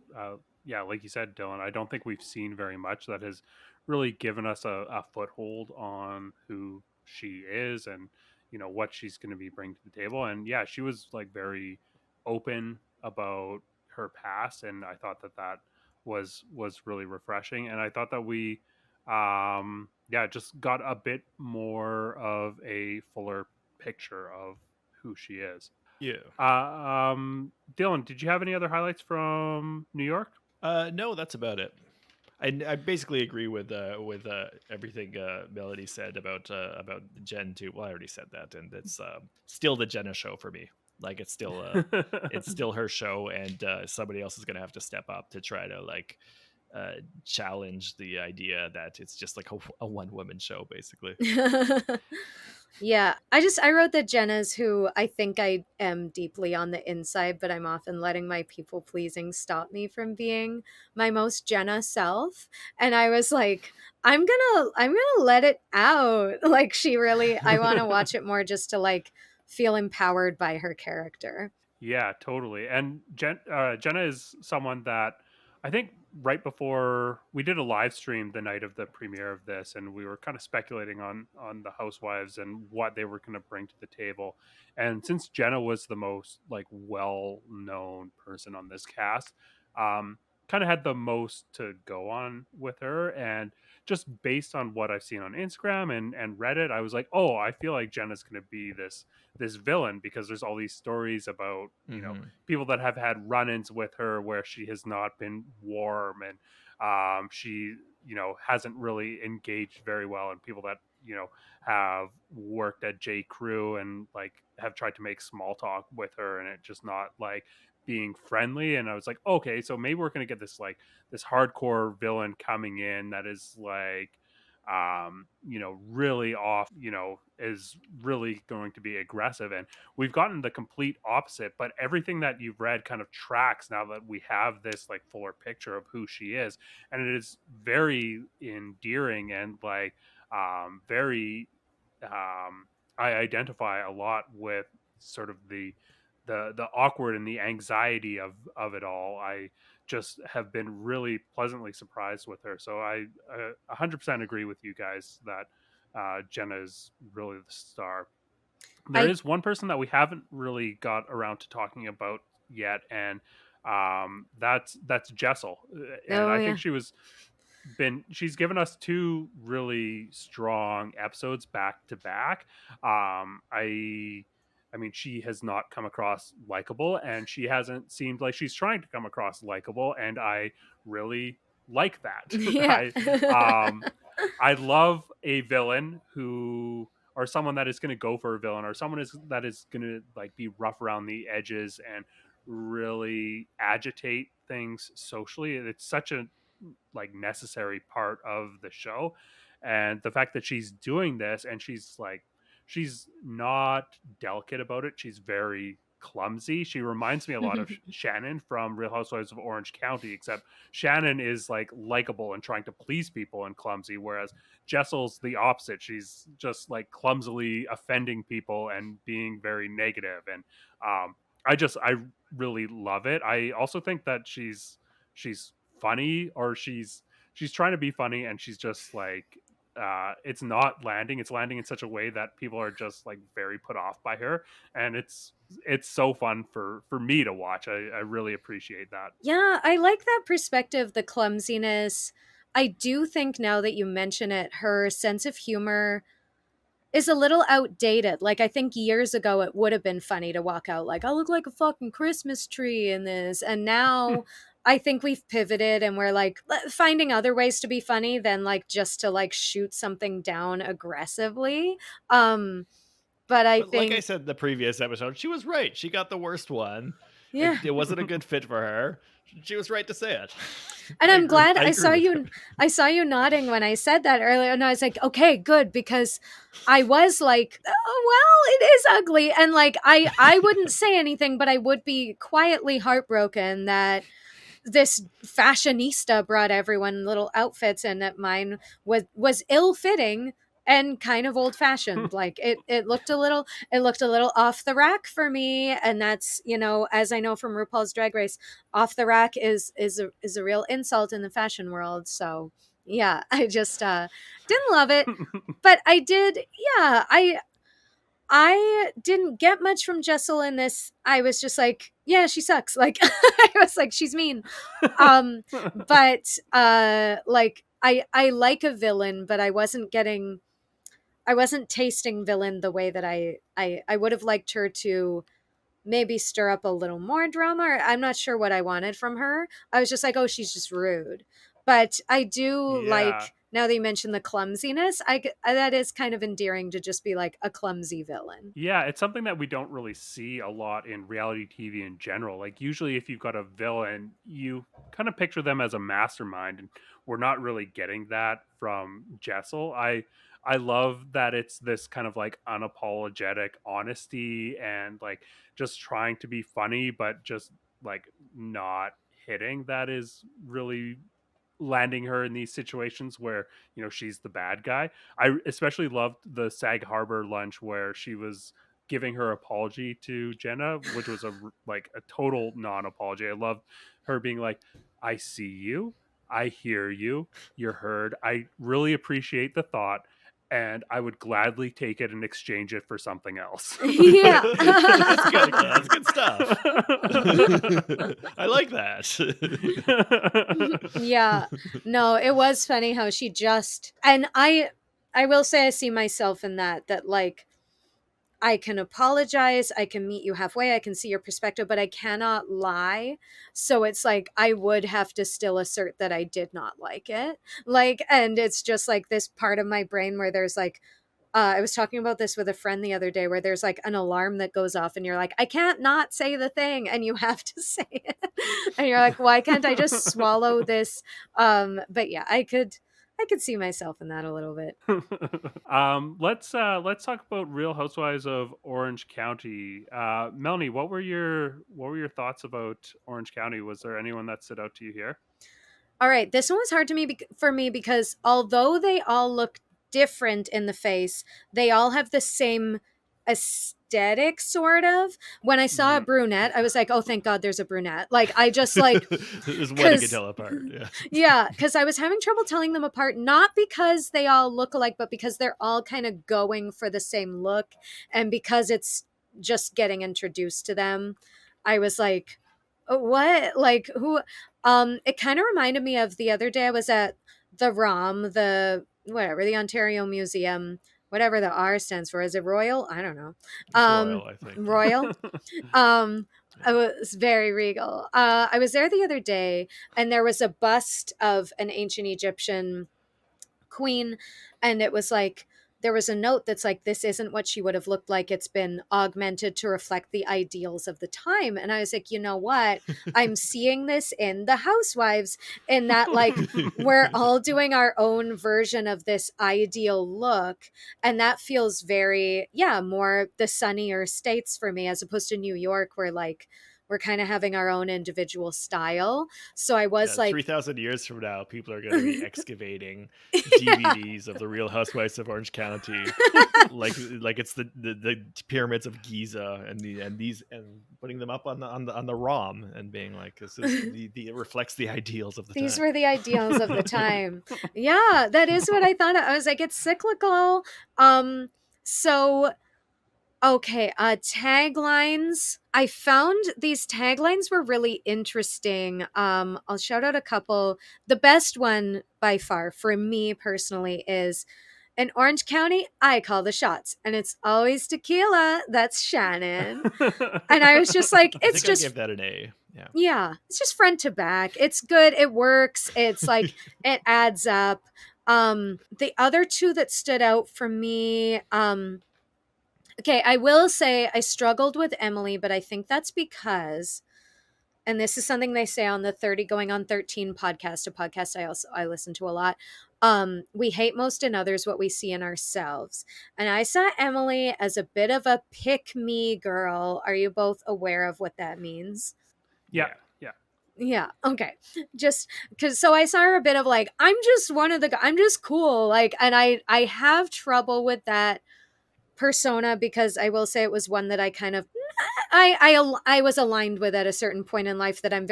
yeah, like you said, Dylan, I don't think we've seen very much that has really given us a foothold on who she is and what she's going to be bringing to the table. And yeah, she was like very open about her past, and I thought that was really refreshing. And I thought that we yeah, just got a bit more of a fuller picture of who she is. Yeah. Dylan, did you have any other highlights from New York? No, that's about it. I basically agree with everything Melody said about Jen too. Well, I already said that, and it's still the Jenna show for me. Like it's still her show, and somebody else is gonna have to step up to try to like challenge the idea that it's just like a one woman show, basically. Yeah, I wrote that Jenna's who I think I am deeply on the inside, but I'm often letting my people pleasing stop me from being my most Jenna self. And I was like, I'm gonna let it out. Like, she really, I want to watch it more just to like feel empowered by her character. Yeah, totally. And Jenna is someone that I think right before we did a live stream the night of the premiere of this, and we were kind of speculating on the Housewives and what they were going to bring to the table. And since Jenna was the most like well known person on this cast, kind of had the most to go on with her. And just based on what I've seen on Instagram and Reddit, I was like, oh, I feel like Jenna's going to be this villain because there's all these stories about Mm-hmm. people that have had run-ins with her where she has not been warm and she hasn't really engaged very well, and people that have worked at J Crew and like have tried to make small talk with her and it just not like being friendly. And I was like, okay, so maybe we're gonna get this hardcore villain coming in that is like really off, is really going to be aggressive. And we've gotten the complete opposite, but everything that you've read kind of tracks now that we have this like fuller picture of who she is. And it is very endearing and like very I identify a lot with sort of the awkward and the anxiety of it all. I just have been really pleasantly surprised with her. So I 100% agree with you guys that Jenna is really the star. There I is one person that we haven't really got around to talking about yet, and that's Jessel. And Oh I yeah. think she's given us two really strong episodes back to back. I mean, she has not come across likable, and she hasn't seemed like she's trying to come across likable. And I really like that. Yeah. I love a villain who, or someone that is going to go for a villain, or someone that is going to like be rough around the edges and really agitate things socially. It's such a like necessary part of the show, and the fact that she's doing this and she's not delicate about it. She's very clumsy. She reminds me a lot of Shannon from Real Housewives of Orange County, except Shannon is like likable and trying to please people and clumsy, whereas Jessel's the opposite. She's just like clumsily offending people and being very negative. And I really love it. I also think that she's funny, or she's trying to be funny, and she's just like it's not landing. It's landing in such a way that people are just like very put off by her, and it's so fun for me to watch. I really appreciate that. Yeah, I like that perspective, the clumsiness. I do think now that you mention it, her sense of humor is a little outdated. Like, I think years ago it would have been funny to walk out like, I look like a fucking Christmas tree in this. And now I think we've pivoted and we're like finding other ways to be funny than like just to like shoot something down aggressively. Um, but I But like I think, said in the previous episode, she was right. She got the worst one. yeah. It wasn't a good fit for her. She was right to say it. And I'm glad I I saw agree with you. I saw you nodding when I said that earlier, and I was like, "Okay, good," because I was like, "Oh well, it is ugly," and like I wouldn't say anything, but I would be quietly heartbroken that this fashionista brought everyone little outfits, and that mine was ill fitting and kind of old fashioned. Like it looked a little off the rack for me, and that's, you know, as I know from RuPaul's Drag Race, off the rack is a real insult in the fashion world. So yeah, I just didn't love it, but I did. Yeah, I didn't get much from Jessel in this. I was just like, yeah, she sucks. Like I was like, she's mean. Um, but like I like a villain, but I wasn't tasting villain the way that I would have liked her to maybe stir up a little more drama. Or I'm not sure what I wanted from her. I was just like, oh, she's just rude. But I do Yeah. like, now that you mentioned the clumsiness, that is kind of endearing to just be like a clumsy villain. Yeah, it's something that we don't really see a lot in reality TV in general. Like usually if you've got a villain, you kind of picture them as a mastermind, and we're not really getting that from Jessel. I love that it's this kind of like unapologetic honesty and like just trying to be funny but just like not hitting. That is really landing her in these situations where, you know, she's the bad guy. I especially loved the Sag Harbor lunch where she was giving her apology to Jenna, which was like a total non-apology. I loved her being like, I see you, I hear you, you're heard, I really appreciate the thought, and I would gladly take it and exchange it for something else. Yeah. That's good. That's good stuff. I like that. Yeah. No, it was funny how she just, and I will say I see myself in that like I can apologize, I can meet you halfway, I can see your perspective, but I cannot lie. So it's like I would have to still assert that I did not like it. Like, and it's just like this part of my brain where there's like, I was talking about this with a friend the other day where there's like an alarm that goes off and you're like, I can't not say the thing, and you have to say it. And you're like, why can't I just swallow this? But yeah, I could see myself in that a little bit. Let's talk about Real Housewives of Orange County. Melanie, what were your thoughts about Orange County? Was there anyone that stood out to you here? All right, this one was hard to me for me because although they all look different in the face, they all have the same aesthetic, sort of. When I saw a brunette, I was like, oh, thank God there's a brunette. Like, I just like, There's one you can tell apart. Yeah. yeah, because I was having trouble telling them apart, not because they all look alike, but because they're all kind of going for the same look. And because it's just getting introduced to them, I was like, "Oh, what? Like, who?" It kind of reminded me of the other day I was at the the Ontario Museum, whatever the R stands for. Is it Royal? I don't know. It's Royal, I think. Royal. Um, I was very regal. I was there the other day, and there was a bust of an ancient Egyptian queen, and it was like there was a note that's like, this isn't what she would have looked like, it's been augmented to reflect the ideals of the time. And I was like, you know what, I'm seeing this in the Housewives, in that like we're all doing our own version of this ideal look, and that feels very, yeah, more the sunnier states for me, as opposed to New York, where like we're kind of having our own individual style. So I was Yeah, like 3,000 years from now, people are going to be excavating DVDs of the Real Housewives of Orange County, like it's the pyramids of Giza, and putting them up on the ROM and being like, this is it reflects the ideals of the These time. were the ideals of the time. Yeah, that is what I thought. I was like, it's cyclical. So okay, taglines. I found these taglines were really interesting. I'll shout out a couple. The best one by far for me personally is, in Orange County, I call the shots, and it's always tequila. That's Shannon. And I was just like, I it's think I just, gave that an A. Yeah. yeah, it's just front to back. It's good. It works. It's like it adds up. The other two that stood out for me, okay, I will say I struggled with Emily, but I think that's because, and this is something they say on the 30 going on 13 podcast, a podcast I listen to a lot. We hate most in others what we see in ourselves. And I saw Emily as a bit of a pick me girl. Are you both aware of what that means? Yeah. Yeah. Yeah. Okay. Just because, so I saw her a bit of like, I'm just one of the, I'm just cool. Like, and I have trouble with that persona, because I will say it was one that I kind of, I was aligned with at a certain point in life, that I'm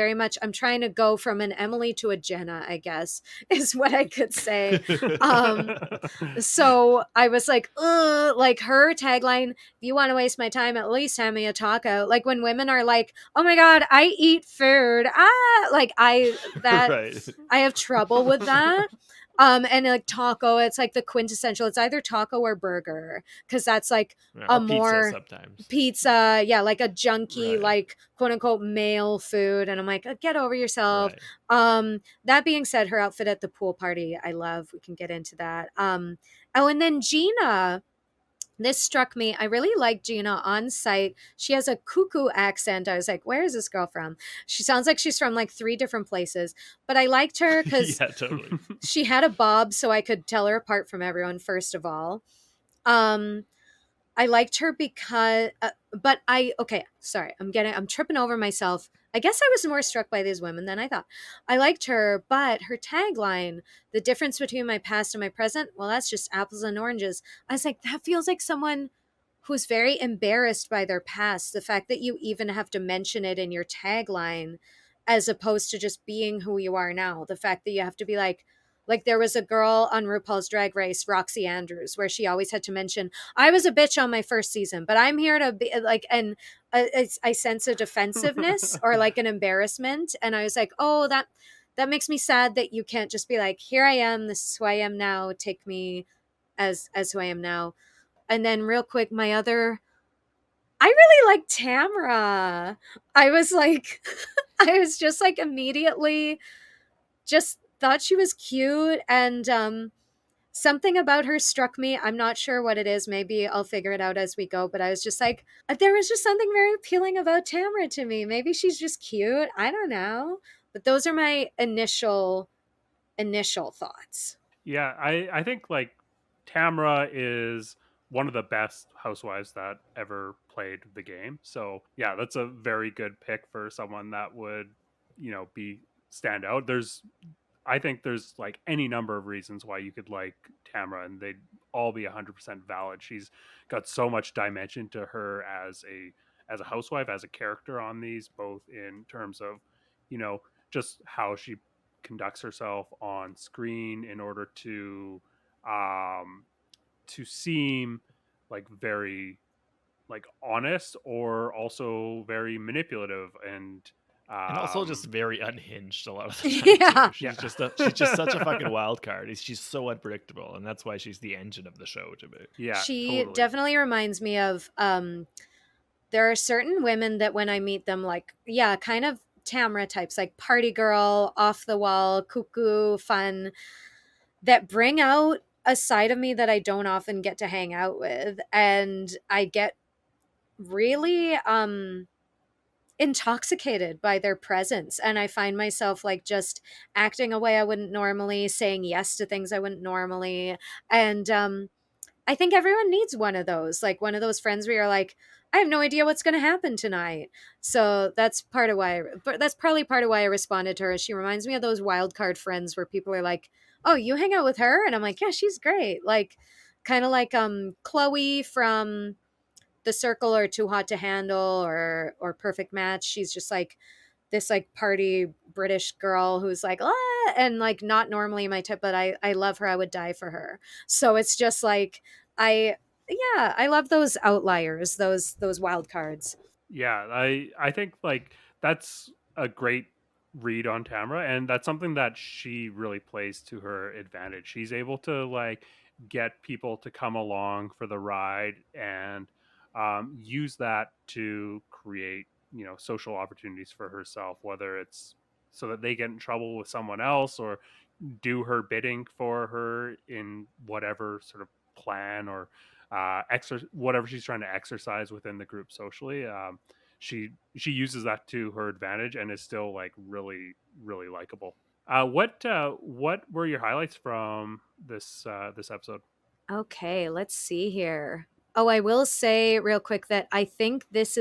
trying to go from an Emily to a Jenna, I guess, is what I could say. So I was like, ugh, like her tagline, if you want to waste my time, at least hand me a taco. Like when women are like, oh my God, I eat food. Like Right. I have trouble with that. And like taco, it's like the quintessential, it's either taco or burger, because that's like a Or pizza more sometimes. pizza, yeah, like a junky, Right. like quote unquote male food. And I'm like, get over yourself. Right. That being said, her outfit at the pool party, I love. We can get into that. Oh, and then Gina, this struck me. I really like Gina on site. She has a cuckoo accent. I was like, where is this girl from? She sounds like she's from like 3 different places. But I liked her because Yeah, totally. she had a bob, so I could tell her apart from everyone, first of all. Um, I liked her because, but okay, sorry, I'm tripping over myself. I guess I was more struck by these women than I thought. I liked her, but her tagline, the difference between my past and my present, well, that's just apples and oranges. I was like, that feels like someone who's very embarrassed by their past. The fact that you even have to mention it in your tagline, as opposed to just being who you are now. The fact that you have to be like there was a girl on RuPaul's Drag Race, Roxy Andrews, where she always had to mention, I was a bitch on my first season, but I'm here to be like, and I sense a defensive-ness or like an embarrassment. And I was like, oh, that makes me sad that you can't just be like, here I am, this is who I am now, take me as who I am now. And then real quick, I really like Tamra. I was like, I was just like immediately just thought she was cute, and something about her struck me. I'm not sure what it is. Maybe I'll figure it out as we go, but I was just like, there was just something very appealing about Tamra to me. Maybe she's just cute. I don't know. But those are my initial thoughts. Yeah, I think like Tamra is one of the best housewives that ever played the game. So yeah, that's a very good pick for someone that would, be stand out. I think there's like any number of reasons why you could like Tamra, and they'd all be 100% valid. She's got so much dimension to her as a housewife, as a character on these, both in terms of, you know, just how she conducts herself on screen in order um to seem like very like honest, or also very manipulative And also just um very unhinged a lot of the time Yeah. too. She's just such a fucking wild card. She's so unpredictable, and that's why she's the engine of the show to me. yeah, She totally. definitely reminds me of there are certain women that when I meet them, like, yeah, kind of Tamra types, like party girl, off the wall, cuckoo, fun, that bring out a side of me that I don't often get to hang out with. And I get really intoxicated by their presence. And I find myself like just acting a way I wouldn't normally, saying yes to things I wouldn't normally. And I think everyone needs one of those, like one of those friends where you're like, I have no idea what's going to happen tonight. So that's part of why, but that's probably part of why I responded to her. She reminds me of those wild card friends where people are like, oh, you hang out with her? And I'm like, yeah, she's great. Like, kind of like Chloe from The Circle or Too Hot to Handle or Perfect Match. She's just like this like party British girl who's like, ah, and like not normally my type, but I love her. I would die for her. So it's just like I yeah, I love those outliers, those wild cards. Yeah, I think like that's a great read on Tamra, and that's something that she really plays to her advantage. She's able to like get people to come along for the ride and use that to create, you know, social opportunities for herself, whether it's so that they get in trouble with someone else or do her bidding for her in whatever sort of plan or whatever she's trying to exercise within the group socially. She uses that to her advantage and is still like really likable. What were your highlights from this episode? Okay, let's see here. Oh, I will say real quick that I think this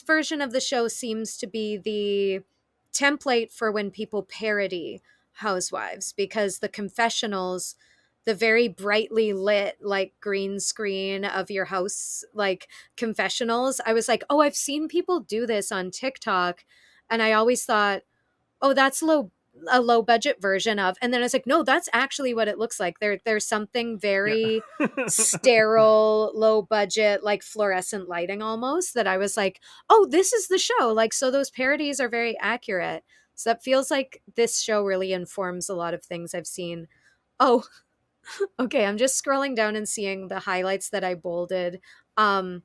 version of the show seems to be the template for when people parody Housewives, because the confessionals, the very brightly lit like green screen of your house like confessionals, I was like, "Oh, I've seen people do this on TikTok." And I always thought, oh, that's a low budget version of, and then I was like, no, that's actually what it looks like. There's something Yeah. very sterile, low budget, like fluorescent lighting almost, that I was like, oh, this is the show. Like, so those parodies are very accurate. So that feels like this show really informs a lot of things I've seen. Oh, okay, I'm just scrolling down and seeing the highlights that I bolded. um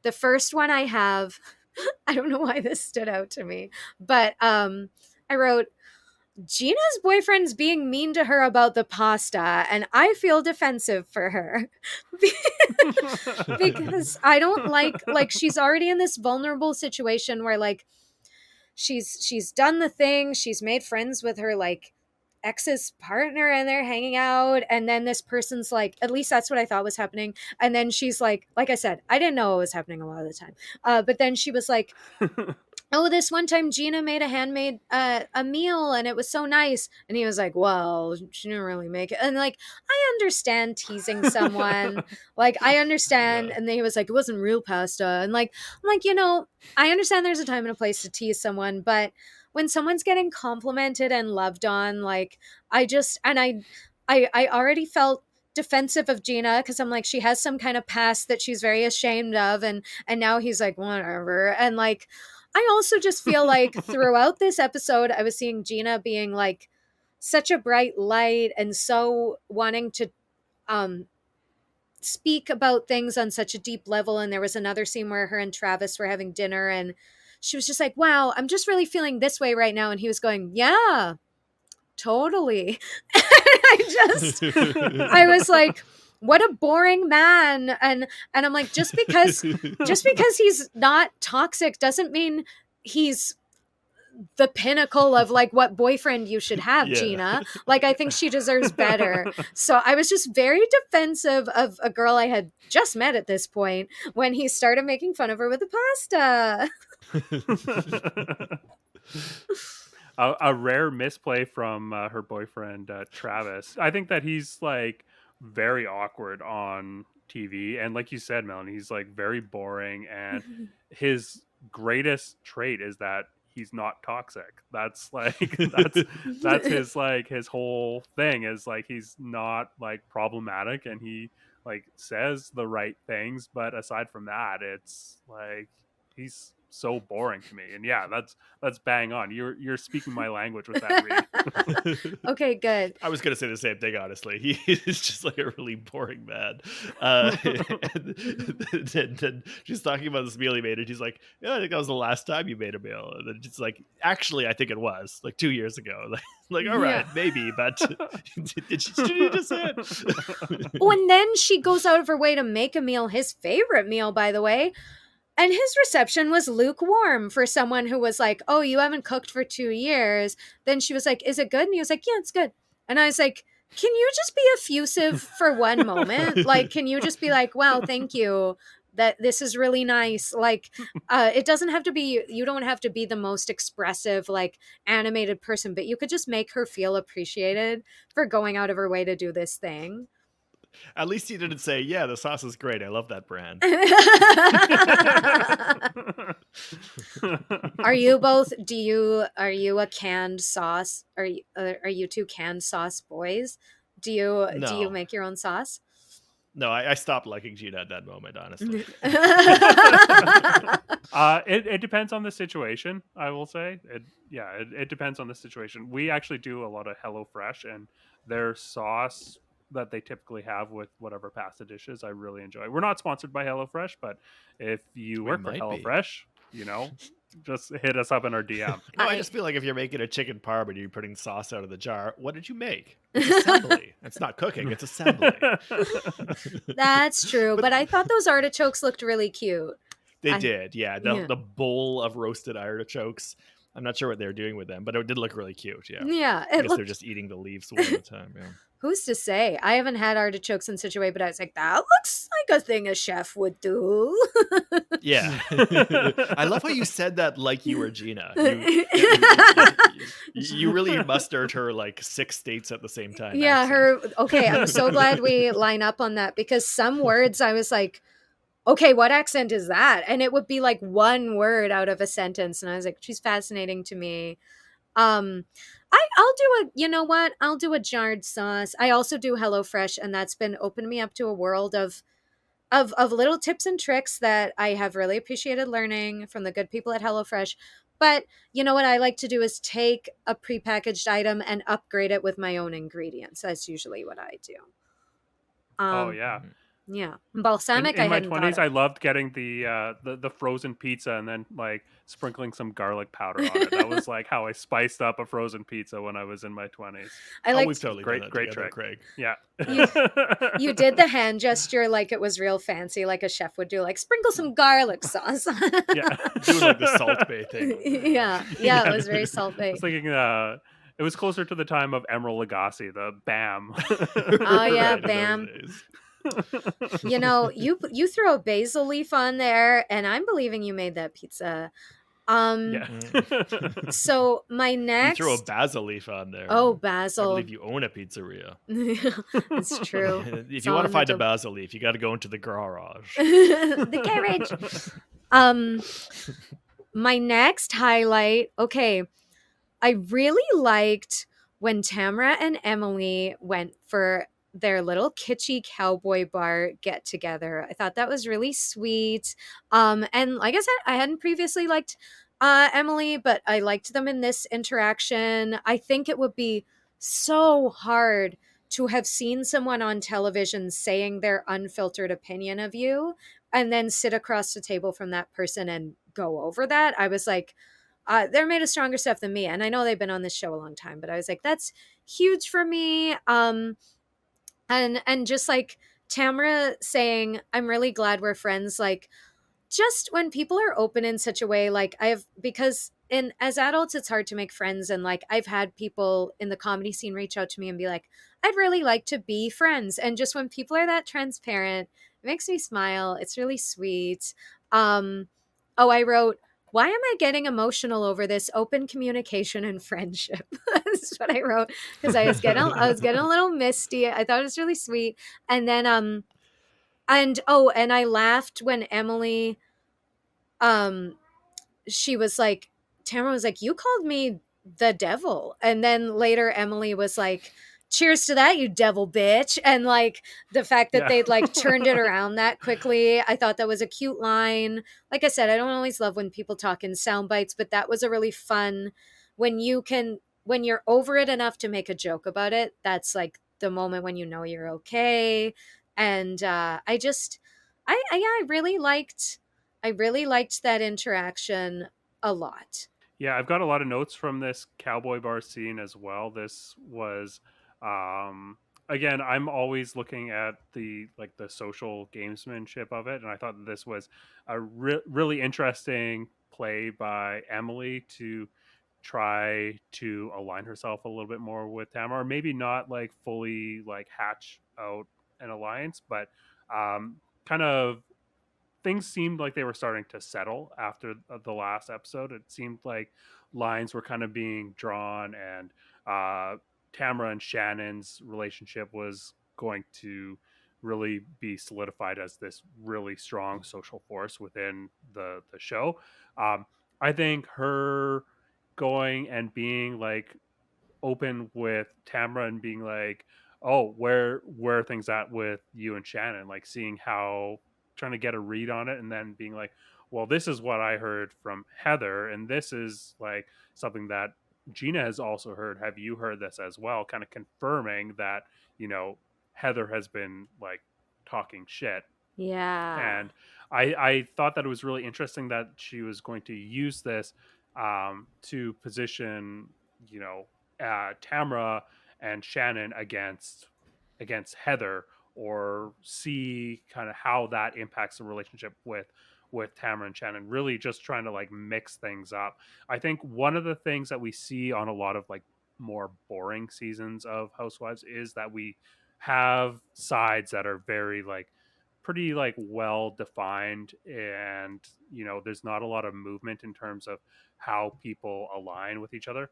the first one I have, I don't know why this stood out to me, but I wrote, Gina's boyfriend's being mean to her about the pasta, and I feel defensive for her. Because I don't like she's already in this vulnerable situation where like she's done the thing, she's made friends with her like ex's partner and they're hanging out, and then this person's like, at least that's what I thought was happening, and then she's like I said, I didn't know what was happening a lot of the time, but then she was like, oh, this one time Gina made a handmade a meal and it was so nice. And he was like, well, she didn't really make it. And like, I understand teasing someone. Like, I understand. Yeah. And then he was like, it wasn't real pasta. And like, I'm like, you know, I understand there's a time and a place to tease someone, but when someone's getting complimented and loved on, like, I just, and I already felt defensive of Gina because I'm like, she has some kind of past that she's very ashamed of. And now he's like, whatever. And like, I also just feel like throughout this episode, I was seeing Gina being like such a bright light and so wanting to um, speak about things on such a deep level. And there was another scene where her and Travis were having dinner, and she was just like, wow, I'm just really feeling this way right now. And he was going, yeah, totally. I was like, what a boring man. And I'm like, just because he's not toxic doesn't mean he's the pinnacle of like what boyfriend you should have, Yeah. Gina. Like, I think she deserves better. So I was just very defensive of a girl I had just met at this point when he started making fun of her with the pasta. A rare misplay from her boyfriend Travis. I think that he's like very awkward on TV, and like you said, Melanie, he's like very boring. And his greatest trait is that he's not toxic. That's like that's his like his whole thing is like he's not like problematic, and he like says the right things. But aside from that, it's like he's so boring to me. And yeah, that's bang on. You're speaking my language with that read. Okay, good. I was gonna say the same thing, honestly. He is just like a really boring man. And then she's talking about this meal he made, and she's like, "Yeah, I think that was the last time you made a meal." And then she's like, "Actually, I think it was like 2 years ago." Like, all right, Yeah. maybe, but did you just say it? Oh, and then she goes out of her way to make a meal, his favorite meal, by the way. And his reception was lukewarm for someone who was like, "Oh, you haven't cooked for 2 years." Then she was like, "Is it good?" And he was like, "Yeah, it's good." And I was like, "Can you just be effusive for one moment? Like, can you just be like, wow, thank you. That this is really nice." Like, it doesn't have to be, you don't have to be the most expressive, like animated person, but you could just make her feel appreciated for going out of her way to do this thing. At least he didn't say, "Yeah, the sauce is great. I love that brand." Are you both, are you a canned sauce? Are you two canned sauce boys? Do you No. make your own sauce? No, I stopped liking Gina at that moment, honestly. It depends on the situation, I will say. It depends on the situation. We actually do a lot of HelloFresh, and their sauce that they typically have with whatever pasta dishes, I really enjoy. We're not sponsored by HelloFresh, but if you We work for might be. HelloFresh, just hit us up in our DM. No, I just feel like if you're making a chicken parm and you're putting sauce out of the jar, what did you make? It's assembly. It's not cooking, it's assembly. That's true, but I thought those artichokes looked really cute. They did, yeah. The, Yeah. the bowl of roasted artichokes. I'm not sure what they're doing with them, but it did look really cute, yeah. Yeah, I it guess looked. they're just eating the leaves one at a time, yeah. Who's to say? I haven't had artichokes in such a way, but I was like, that looks like a thing a chef would do. Yeah. I love how you said that like you were Gina. You really mustered her like 6 states at the same time. Yeah, accent. okay, I'm so glad we line up on that, because some words I was like, okay, what accent is that? And it would be like one word out of a sentence, and I was like, she's fascinating to me. I'll do you know what? I'll do a jarred sauce. I also do HelloFresh, and that's been opened me up to a world of little tips and tricks that I have really appreciated learning from the good people at HelloFresh. But you know what I like to do is take a prepackaged item and upgrade it with my own ingredients. That's usually what I do. Oh yeah. Yeah, balsamic. In my hadn't thought 20s, of. I loved getting the frozen pizza and then like sprinkling some garlic powder on it. That was like how I spiced up a frozen pizza when I was in my 20s. I like. We've totally Great- done that great together, trick. Craig. Yeah. You did the hand gesture like it was real fancy, like a chef would do, like sprinkle some garlic sauce. Yeah. Doing like the Salt Bay thing. Yeah, it was very Salt I Bay. was thinking it was closer to the time of Emeril Lagasse, the BAM. Oh yeah, Right, in those bam. days. You know, you throw a basil leaf on there, and I'm believing you made that pizza. Yeah. So my You next. throw a basil leaf on there. Oh, I basil. believe you own a pizzeria. It's true. If It's you all want to in find the a basil leaf, you got to go into the garage. the garage. My next highlight. Okay, I really liked when Tamra and Emily went for their little kitschy cowboy bar get together. I thought that was really sweet. And like I said, I hadn't previously liked Emily, but I liked them in this interaction. I think it would be so hard to have seen someone on television saying their unfiltered opinion of you and then sit across the table from that person and go over that. I was like, they're made of stronger stuff than me. And I know they've been on this show a long time, but I was like, that's huge for me. And just like Tamra saying, I'm really glad we're friends. Like, just when people are open in such a way, like because as adults, it's hard to make friends. And like, I've had people in the comedy scene reach out to me and be like, I'd really like to be friends. And just when people are that transparent, it makes me smile. It's really sweet. I wrote, why am I getting emotional over this open communication and friendship? That's what I wrote, because I was getting a little misty. I thought it was really sweet. And then and I laughed when Emily she was like, Tamara was like, you called me the devil. And then later Emily was like, cheers to that, you devil bitch. And like the fact that Yeah. they'd like turned it around that quickly, I thought that was a cute line. Like I said, I don't always love when people talk in sound bites, but that was a really fun when you're over it enough to make a joke about it. That's like the moment when you know you're okay. And I really liked that interaction a lot. Yeah, I've got a lot of notes from this cowboy bar scene as well. This was um again, I'm always looking at the like the social gamesmanship of it, and I thought that this was a really interesting play by Emily to try to align herself a little bit more with Tamara, or maybe not like fully like hatch out an alliance, but kind of things seemed like they were starting to settle after the last episode. It seemed like lines were kind of being drawn, and Tamra and Shannon's relationship was going to really be solidified as this really strong social force within the show. Um, I think her going and being like open with Tamra and being like, "Oh, where are things at with you and Shannon?" Like seeing how trying to get a read on it, and then being like, "Well, this is what I heard from Heather, and this is like something that Gina has also heard. Have you heard this as well?" Kind of confirming that Heather has been like talking shit. Yeah. And I thought that it was really interesting that she was going to use this to position, you know, Tamra and Shannon against Heather, or see kind of how that impacts the relationship with Tamra and Shannon. Really, just trying to like mix things up. I think one of the things that we see on a lot of like more boring seasons of Housewives is that we have sides that are very like pretty like well defined, and there's not a lot of movement in terms of how people align with each other.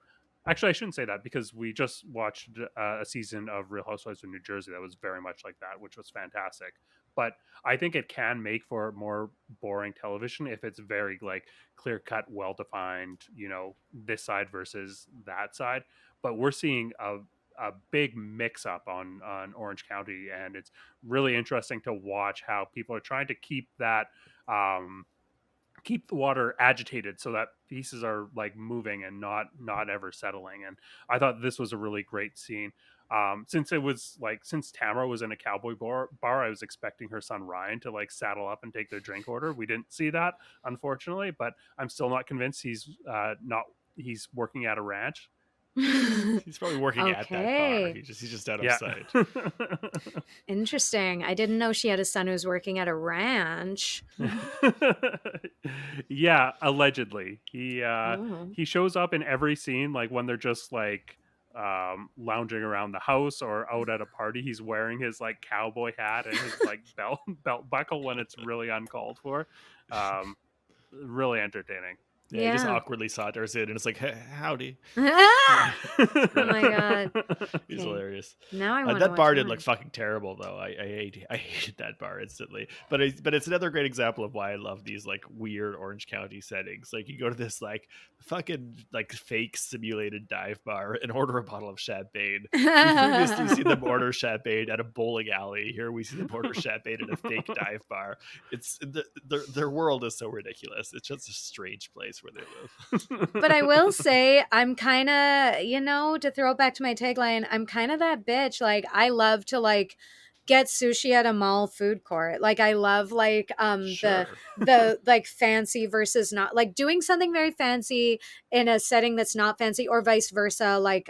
Actually, I shouldn't say that, because we just watched a season of Real Housewives of New Jersey that was very much like that, which was fantastic. But I think it can make for more boring television if it's very like clear cut, well defined, this side versus that side. But we're seeing a big mix up on Orange County, and it's really interesting to watch how people are trying to um, keep the water agitated so that pieces are like moving and not ever settling. And I thought this was a really great scene. Since Tamara was in a cowboy bar, I was expecting her son Ryan to like saddle up and take their drink order. We didn't see that, unfortunately, but I'm still not convinced he's working at a ranch. He's probably working at that bar. Okay. He's just out of Yeah. sight. Interesting. I didn't know she had a son who's working at a ranch. Yeah, allegedly. Oh. He shows up in every scene, like when they're just like lounging around the house or out at a party. He's wearing his like cowboy hat and his like belt buckle when it's really uncalled for. Really entertaining. Yeah, he just awkwardly saunters in, and it's like, hey, howdy. Oh my god. He's Okay. hilarious. Now I want That bar did look fucking terrible, though. I hated that bar instantly. But it's another great example of why I love these like weird Orange County settings. Like you go to this like fucking like fake simulated dive bar and order a bottle of champagne. We've previously seen them order champagne at a bowling alley. Here we see them order champagne at a fake dive bar. It's their world is so ridiculous. It's just a strange place where they live. But I will say, I'm kind of, to throw it back to my tagline, I'm kind of that bitch. Like, I love to like get sushi at a mall food court. Like, I love like Sure. the like fancy versus not, like doing something very fancy in a setting that's not fancy, or vice versa. Like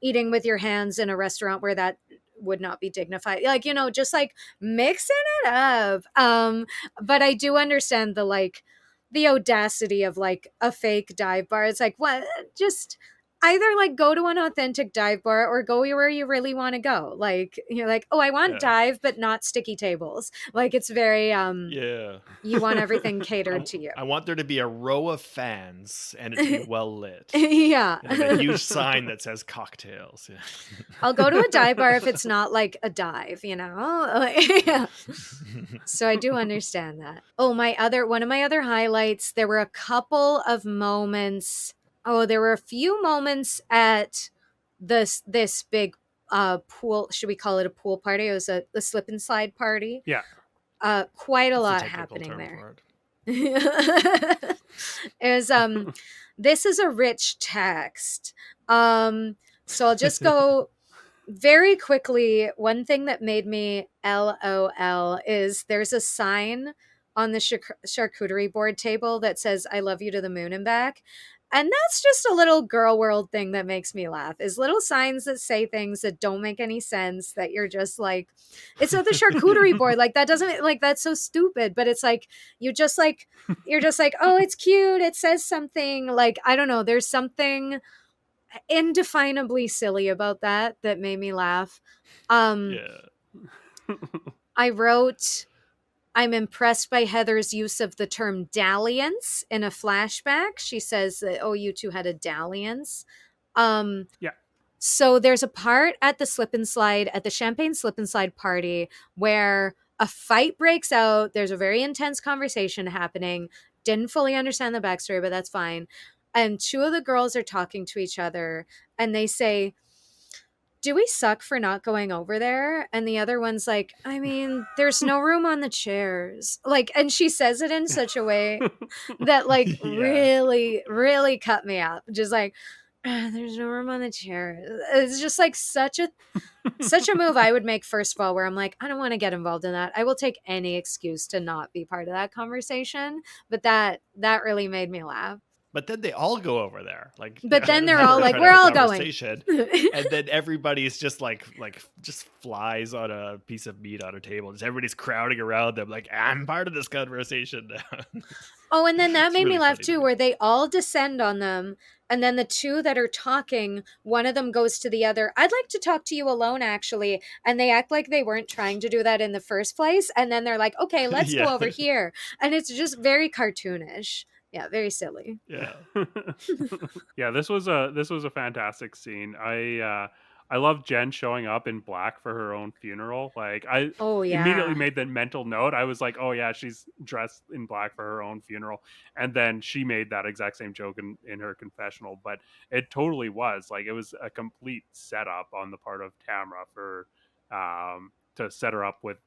eating with your hands in a restaurant where that would not be dignified, like, just like mixing it up. But I do understand the audacity of like a fake dive bar. It's like, what? Just either like go to an authentic dive bar or go where you really want to go. Like, you're like, oh, I want dive but not sticky tables. Like, it's very Yeah. you want everything catered to you. I want there to be a row of fans and it to be well lit. Yeah. And a huge sign that says cocktails. Yeah. I'll go to a dive bar if it's not like a dive, Yeah. So I do understand that. Oh, one of my other highlights, there were a couple of moments. Oh, there were a few moments at this big pool, should we call it a pool party? It was a slip and slide party. Yeah. Quite a That's the lot technical happening term there. for it. Is this is a rich text. So I'll just go very quickly. One thing that made me LOL is there's a sign on the charcuterie board table that says "I love you to the moon and back." And that's just a little girl world thing that makes me laugh, is little signs that say things that don't make any sense, that you're just like, it's at the charcuterie board. Like, that doesn't, like, that's so stupid. But it's like, you're just like, oh, it's cute. It says something. Like, I don't know. There's something indefinably silly about that made me laugh. Yeah. I wrote, I'm impressed by Heather's use of the term dalliance in a flashback. She says that, oh, you two had a dalliance. Yeah. So there's a part at the champagne slip and slide party where a fight breaks out. There's a very intense conversation happening. Didn't fully understand the backstory, but that's fine. And two of the girls are talking to each other and they say, do we suck for not going over there? And the other one's like, I mean, there's no room on the chairs. Like, and she says it in such a way that like really, really cut me up. Just like, there's no room on the chairs. It's just like such a move I would make, first of all, where I'm like, I don't want to get involved in that. I will take any excuse to not be part of that conversation. But that really made me laugh. But then they all go over there, like. But then they're all like, "We're all going." And then everybody's just like just flies on a piece of meat on a table. Just everybody's crowding around them, like, I'm part of this conversation now. Oh, and then that made me laugh too, where they all descend on them, and then the two that are talking, one of them goes to the other, I'd like to talk to you alone, actually. And they act like they weren't trying to do that in the first place. And then they're like, okay, let's go over here. And it's just very cartoonish. Yeah, very silly. Yeah. Yeah, this was a fantastic scene. I love Jen showing up in black for her own funeral. Like, I immediately made the mental note. I was like, oh yeah, she's dressed in black for her own funeral. And then she made that exact same joke in her confessional. But it totally was. Like, it was a complete setup on the part of Tamra for to set her up with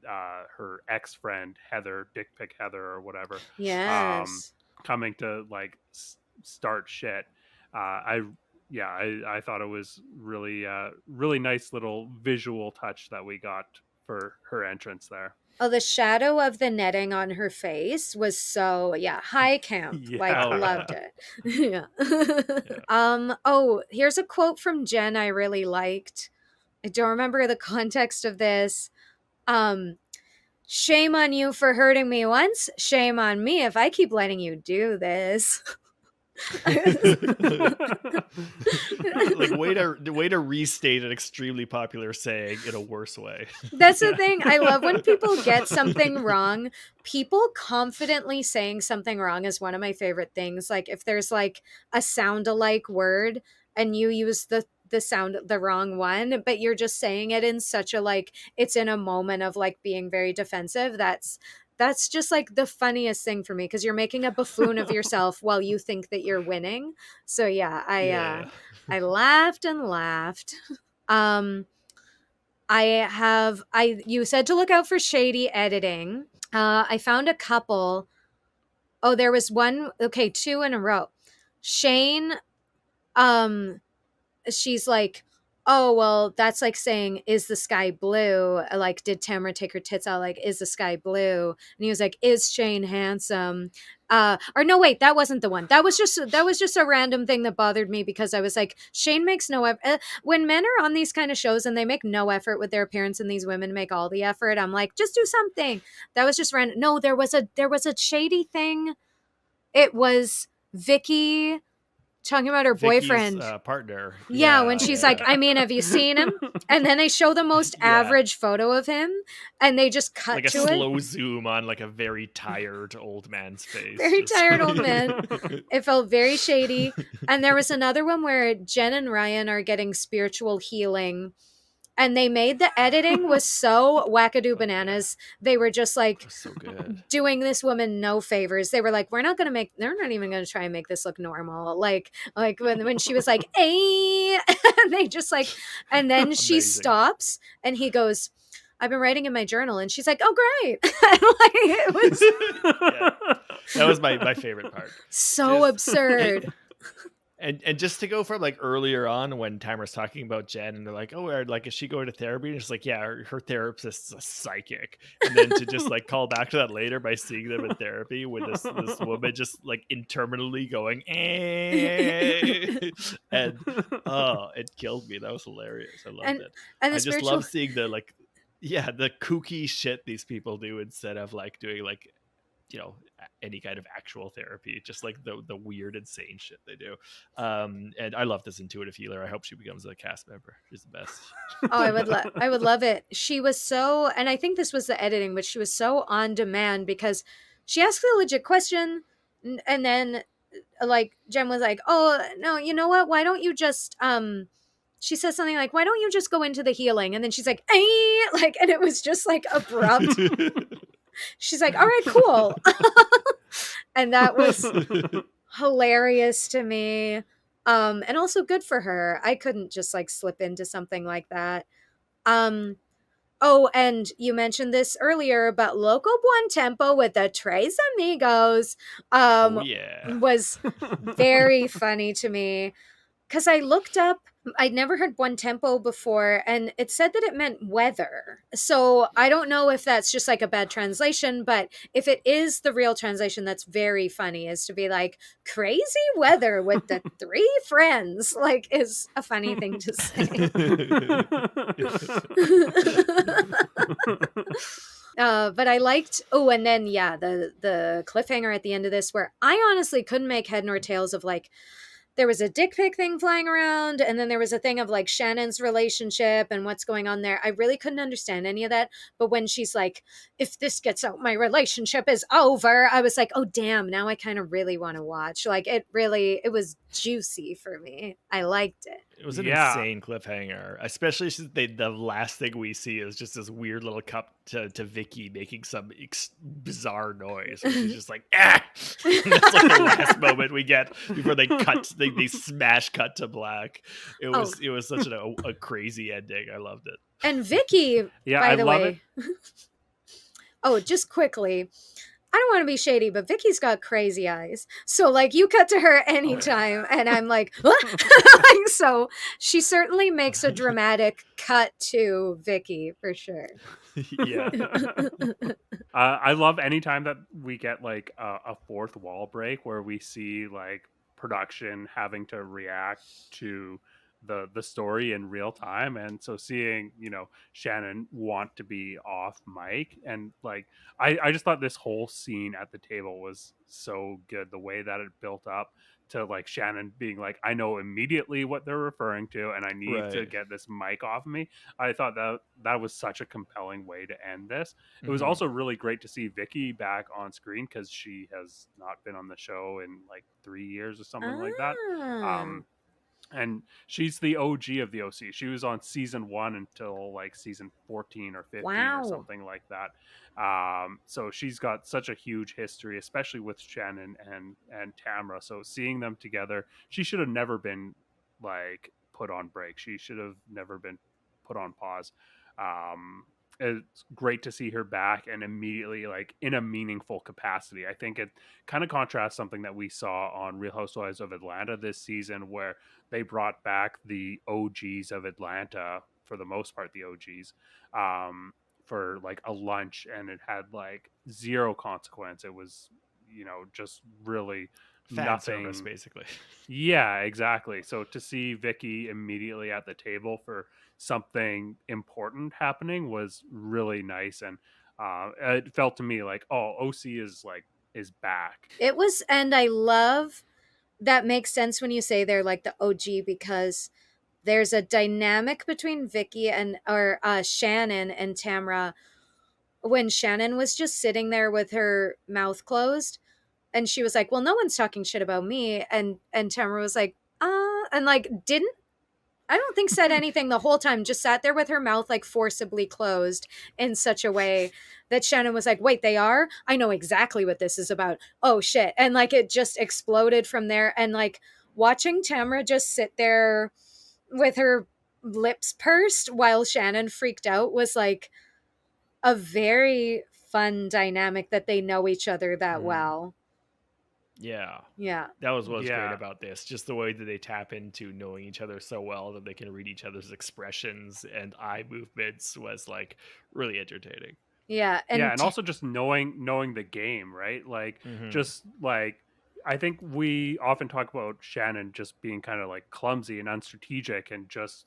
her ex-friend Heather, Dick Pic Heather or whatever. Yes. Coming to like start shit. I thought it was really really nice little visual touch that we got for her entrance there. Oh, the shadow of the netting on her face was so high camp. Loved it. Yeah. Oh, here's a quote from Jen I really liked. I don't remember the context of this. Shame on you for hurting me once. Shame on me if I keep letting you do this. Like, way to restate an extremely popular saying in a worse way. That's the thing. I love when people get something wrong. People confidently saying something wrong is one of my favorite things. Like, if there's like a sound-alike word and you use the wrong one, but you're just saying it in such a, like, it's in a moment of like being very defensive. That's just like the funniest thing for me, because you're making a buffoon of yourself while you think that you're winning. So I laughed and laughed. You said to look out for shady editing. I found a couple. Oh, there was one. Okay, two in a row. Shane, she's like, oh, well, that's like saying, is the sky blue? Like, did Tamra take her tits out? Like, is the sky blue? And he was like, is Shane handsome? Or no, wait, that wasn't the one. That was just a random thing that bothered me, because I was like, Shane makes no effort. When men are on these kind of shows and they make no effort with their appearance and these women make all the effort, I'm like, just do something. That was just random. No, there was a shady thing. It was Vicky talking about her boyfriend partner. Yeah, when she's like, I mean, have you seen him? And then they show the most average photo of him, and they just cut like a to slow zoom on like a very tired old man's face. Very tired old man. It felt very shady. And there was another one where Jen and Ryan are getting spiritual healing, And they made the editing was so wackadoo bananas. They were just like so good. doing this woman no favors. They were like, they're not even gonna try and make this look normal. Like when she was like, "Hey," they just like, and then she stops and he goes, "I've been writing in my journal," and she's like, "Oh, great!" And like it was, that was my favorite part. So absurd. And just to go from like earlier on when Tamra's talking about Jen and they're like, oh, like, is she going to therapy? And it's like, yeah, her therapist is a psychic. And then to just like call back to that later by seeing them in therapy with this woman just like interminably going, eh. And it killed me. That was hilarious. I loved it. And I just love seeing the like, the kooky shit these people do instead of like doing like, any kind of actual therapy, just like the weird, insane shit they do. And I love this intuitive healer. I hope she becomes a cast member. She's the best. Oh, I would love it. She was so, and I think this was the editing, but she was so on demand because she asked a legit question, and then like Jen was like, "Oh no, you know what? Why don't you just She says something like, "Why don't you just go into the healing?" And then she's like, "Eh," like, and it was just like abrupt. She's like, "All right, cool." And that was hilarious to me. And also good for her. I couldn't just like slip into something like that. Oh, and you mentioned this earlier about Loco Buon Tempo with the Tres Amigos. Was very funny to me. Because I looked up, I'd never heard Buon Tempo before, and it said that it meant weather. So I don't know if that's just like a bad translation, but if it is the real translation, that's very funny, is to be like, crazy weather with the three friends, like, is a funny thing to say. But I liked, and then, the cliffhanger at the end of this, where I honestly couldn't make head nor tails of like, there was a dick pic thing flying around, and then there was a thing of like Shannon's relationship and what's going on there. I really couldn't understand any of that. But when she's like, "If this gets out, my relationship is over," I was like, oh damn, now I kind of really want to watch. Like it was juicy for me. I liked it. It was an insane cliffhanger, especially since the last thing we see is just this weird little cup to Vicky making some bizarre noise. She's just like, ah! That's like the last moment we get before they smash cut to black. It was such a crazy ending. I loved it. And Vicky, by the way, just quickly, I don't want to be shady, but Vicky's got crazy eyes. So like you cut to her anytime and I'm like, so she certainly makes a dramatic cut to Vicky for sure. Yeah. I love anytime that we get like a fourth wall break where we see like production having to react to the story in real time. And so seeing, Shannon want to be off mic, and like I just thought this whole scene at the table was so good, the way that it built up to like Shannon being like, I know immediately what they're referring to and I need to get this mic off of me. I thought that was such a compelling way to end this. It was also really great to see Vicky back on screen because she has not been on the show in like 3 years or something like that. And she's the OG of the OC. She was on season 1 until like season 14 or 15 or something like that. So she's got such a huge history, especially with Shannon and Tamra. So seeing them together, she should have never been like put on break. She should have never been put on pause. It's great to see her back and immediately like in a meaningful capacity. I think it kind of contrasts something that we saw on Real Housewives of Atlanta this season, where they brought back the OGs of Atlanta, for the most part, the OGs, for like a lunch, and it had like zero consequence. It was, just really fan service, basically. Yeah, exactly. So to see Vicky immediately at the table for something important happening was really nice, and it felt to me like, OC is back. It was, and I love that. Makes sense when you say they're like the OG, because there's a dynamic between Vicky and Shannon and Tamra when Shannon was just sitting there with her mouth closed and she was like, well, no one's talking shit about me, and Tamra was like, and like didn't I don't think said anything the whole time, just sat there with her mouth like forcibly closed in such a way that Shannon was like, wait, they are? I know exactly what this is about. Oh shit. And like it just exploded from there. And like watching Tamra just sit there with her lips pursed while Shannon freaked out was like a very fun dynamic that they know each other that well. Yeah. Yeah. That was what's great Yeah. about this. Just the way that they tap into knowing each other so well that they can read each other's expressions and eye movements was like really entertaining. Yeah. And also just knowing the game, right? Like just like I think we often talk about Shannon just being kind of like clumsy and unstrategic and just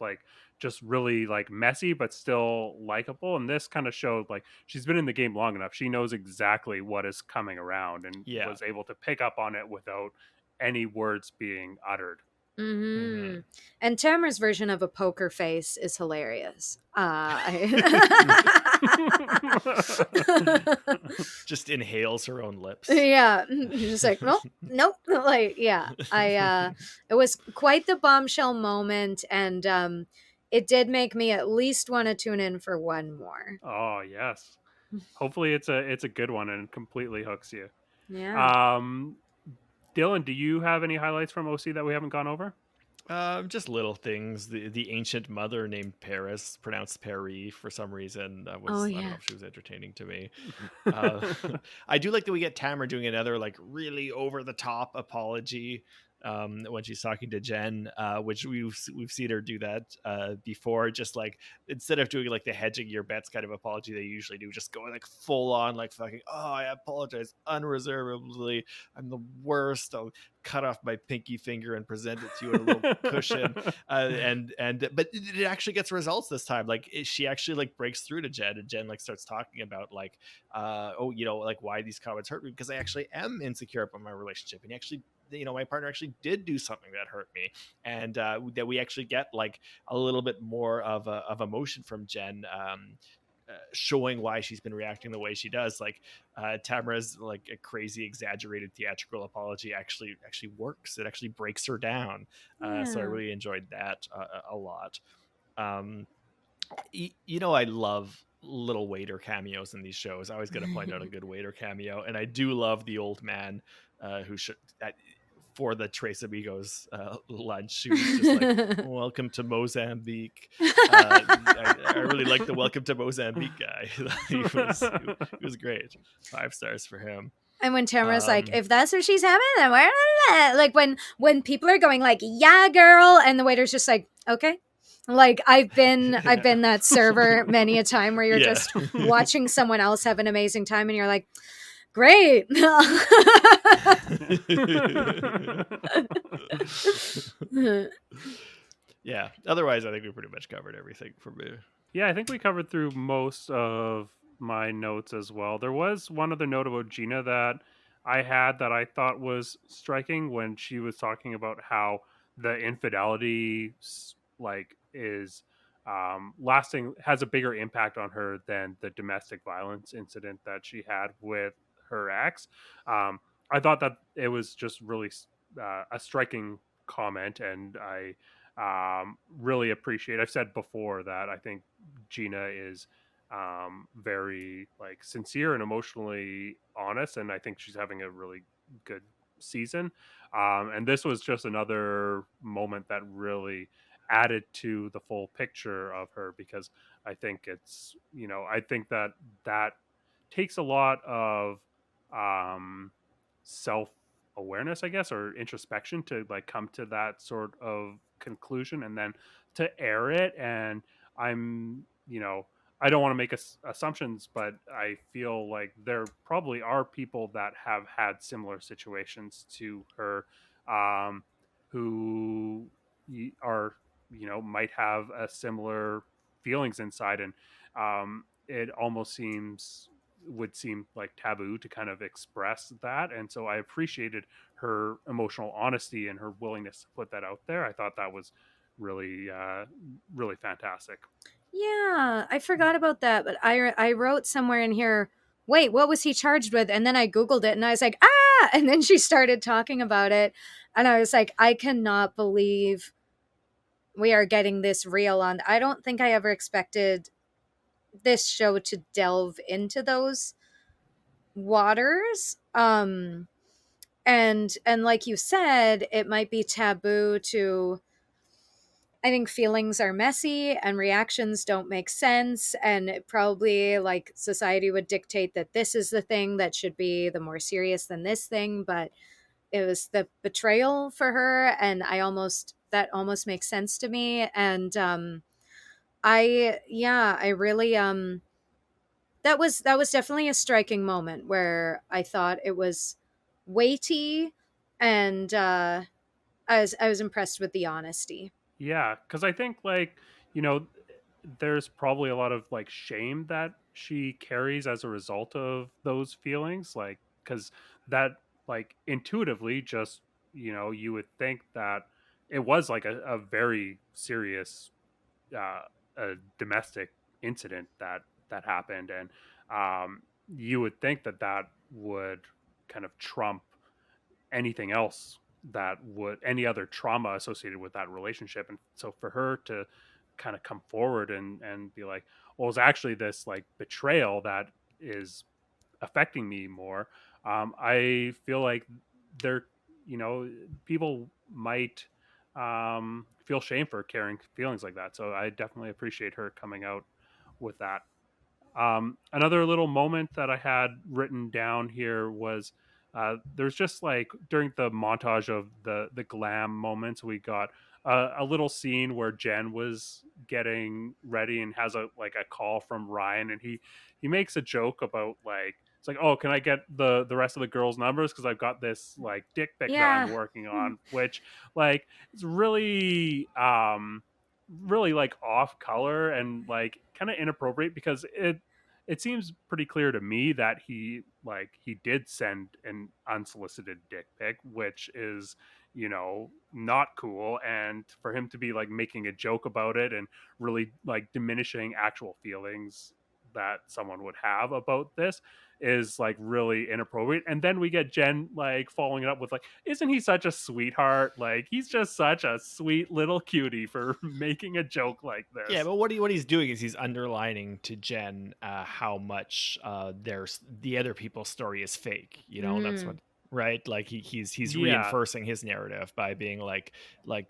really like messy but still likable. And this kind of showed like she's been in the game long enough. She knows exactly what is coming around and was able to pick up on it without any words being uttered. Mm-hmm. And Tamra's version of a poker face is hilarious. Just inhales her own lips. Yeah, just like nope. Like yeah, it was quite the bombshell moment, and it did make me at least want to tune in for one more. Oh yes, hopefully it's a good one and completely hooks you. Yeah. Dylan, do you have any highlights from OC that we haven't gone over? Just little things. The ancient mother named Paris, pronounced Paris for some reason. I don't know if she was entertaining to me. I do like that we get Tamra doing another like really over the top apology when she's talking to Jen, which we've seen her do that before. Just like instead of doing like the hedging your bets kind of apology they usually do, just going like full on like fucking, oh, I apologize unreservedly. I'm the worst. I'll cut off my pinky finger and present it to you in a little cushion. But it actually gets results this time. Like she actually like breaks through to Jen, and Jen like starts talking about like, oh, you know, like why these comments hurt me because I actually am insecure about my relationship, and actually, you know, my partner actually did do something that hurt me, and that we actually get like a little bit more of emotion from Jen. Showing why she's been reacting the way she does. Like Tamra's like a crazy exaggerated theatrical apology actually works. It actually breaks her down. So I really enjoyed that a lot. You know, I love little waiter cameos in these shows. I always got to point out a good waiter cameo, and I do love the old man who should for the Tres Amigos lunch. She was just like, welcome to Mozambique. I really like the welcome to Mozambique guy. he was great. 5 stars for him. And when Tamara's like, if that's what she's having, then where? Like when people are going like, yeah, girl, and the waiter's just like, okay. Like I've been that server many a time where you're just watching someone else have an amazing time and you're like, great. Yeah. Otherwise, I think we pretty much covered everything for me. Yeah, I think we covered through most of my notes as well. There was one other note about Gina that I had that I thought was striking when she was talking about how the infidelity like is lasting, has a bigger impact on her than the domestic violence incident that she had with her ex. I thought that it was just really a striking comment, and I really appreciate. I've said before that I think Gina is very like sincere and emotionally honest, and I think she's having a really good season. And this was just another moment that really added to the full picture of her, because I think it's, you know, I think that takes a lot of self awareness, I guess, or introspection to like come to that sort of conclusion and then to air it. And I'm, you know, I don't want to make assumptions, but I feel like there probably are people that have had similar situations to her, who are, you know, might have a similar feelings inside, and it almost would seem like taboo to kind of express that. And so I appreciated her emotional honesty and her willingness to put that out there. I thought that was really really fantastic. Yeah, I forgot about that, but I wrote somewhere in here, wait, what was he charged with? And then I Googled it and I was like, ah! And then she started talking about it. And I was like, I cannot believe we are getting this real on. I don't think I ever expected this show to delve into those waters. And like you said, it might be taboo to, I think feelings are messy and reactions don't make sense, and it probably like society would dictate that this is the thing that should be the more serious than this thing, but it was the betrayal for her, and that almost makes sense to me. And I really that was definitely a striking moment where I thought it was weighty, and I was impressed with the honesty. Yeah, because I think like you know, there's probably a lot of like shame that she carries as a result of those feelings, like because that like intuitively just you would think that it was like a very serious a domestic incident that happened, and you would think that that would kind of trump anything else that would any other trauma associated with that relationship. And so for her to kind of come forward and be like, well, it's actually this like betrayal that is affecting me more. I feel like there, people might feel shame for carrying feelings like that. So I definitely appreciate her coming out with that. Another little moment that I had written down here was there's just like during the montage of the glam moments, we got a little scene where Jen was getting ready and has a like a call from Ryan, and he makes a joke about like it's like, oh, can I get the rest of the girls' numbers because I've got this like dick pic that I'm Yeah. working on, which like it's really like off color and like kind of inappropriate because it seems pretty clear to me that he did send an unsolicited dick pic, which is not cool. And for him to be like making a joke about it and really like diminishing actual feelings that someone would have about this is like really inappropriate. And then we get Jen like following it up with like, isn't he such a sweetheart? Like he's just such a sweet little cutie for making a joke like Yeah, this. but what he's doing is he's underlining to Jen how much there's the other people's story is fake. You know, that's what Mm, right. Like he's Yeah. reinforcing his narrative by being like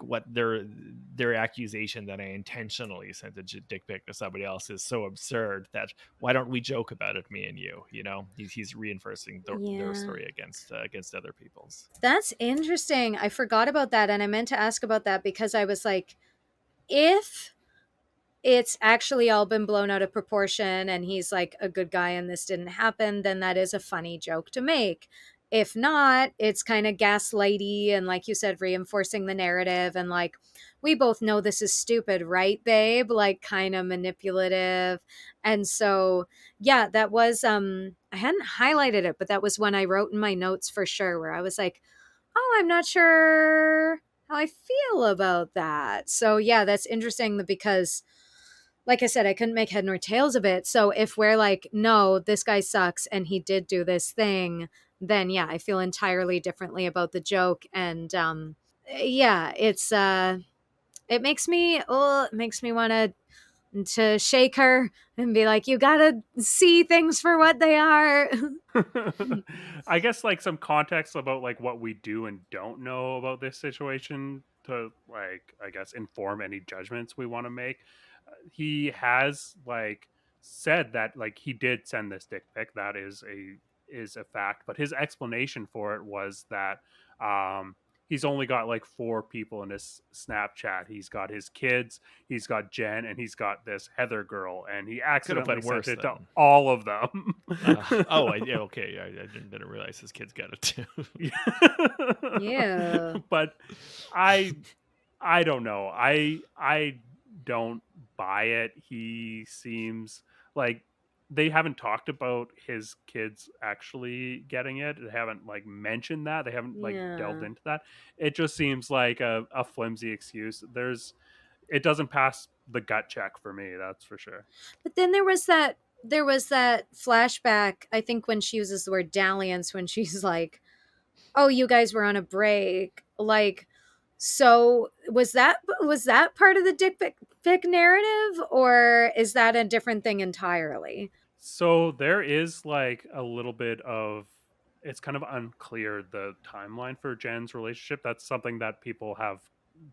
what their accusation that I intentionally sent a dick pic to somebody else is so absurd that why don't we joke about it, me and you? You know, he's reinforcing their yeah. story against other people's. That's interesting. I forgot about that, and I meant to ask about that because I was like, if it's actually all been blown out of proportion and he's like a good guy and this didn't happen, then that is a funny joke to make. If not, it's kind of gaslighty and, like you said, reinforcing the narrative and like, we both know this is stupid, right, babe? Like kind of manipulative. And so, yeah, that was I hadn't highlighted it, but that was when I wrote in my notes for sure where I was like, "Oh, I'm not sure how I feel about that." So, yeah, that's interesting because like I said, I couldn't make head nor tails of it. So if we're like, no, this guy sucks and he did do this thing, then yeah, I feel entirely differently about the joke. And yeah, it makes me want to shake her and be like, you gotta see things for what they are. I guess like some context about like what we do and don't know about this situation to like I guess inform any judgments we want to make. He has like said that like he did send this dick pic. That is a fact, but his explanation for it was that he's only got like four people in his Snapchat. He's got his kids, he's got Jen, and he's got this Heather girl, and he Could have accidentally been sent worse it to then. all of them. Yeah, okay. I didn't realize his kids got it too. Yeah. But I I don't know. I don't buy it. He seems like they haven't talked about his kids actually getting it. They haven't like mentioned that. They haven't like delved Yeah. into that. It just seems like a flimsy excuse. It doesn't pass the gut check for me, that's for sure. But then there was that flashback, I think when she uses the word dalliance when she's like, oh, you guys were on a break. Like, So was that part of the dick pic narrative, or is that a different thing entirely? So there is like a little bit of, it's kind of unclear the timeline for Jen's relationship. That's something that people have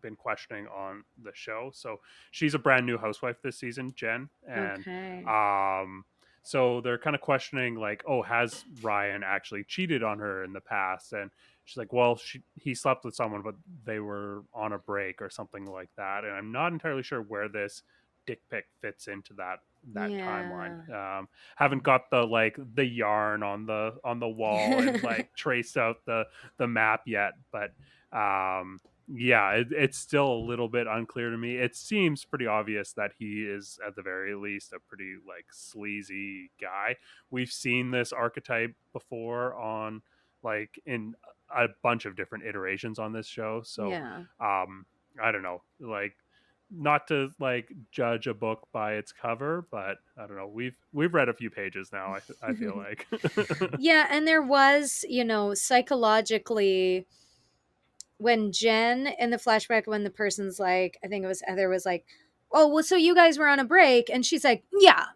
been questioning on the show. So she's a brand new housewife this season, Jen, and Okay. um so they're kind of questioning like, oh, has Ryan actually cheated on her in the past? And she's like, well, he slept with someone, but they were on a break or something like that. And I'm not entirely sure where this dick pic fits into that timeline. Yeah. Haven't got the yarn on the wall and like traced out the map yet, but yeah, it's still a little bit unclear to me. It seems pretty obvious that he is at the very least a pretty like sleazy guy. We've seen this archetype before on like in a bunch of different iterations on this show, so Yeah. I don't know, like, not to like judge a book by its cover, but I don't know. We've read a few pages now. I feel like. Yeah, and there was, psychologically, when Jen in the flashback, when the person's like, I think it was Heather, was like, oh, well, so you guys were on a break, and she's like, yeah,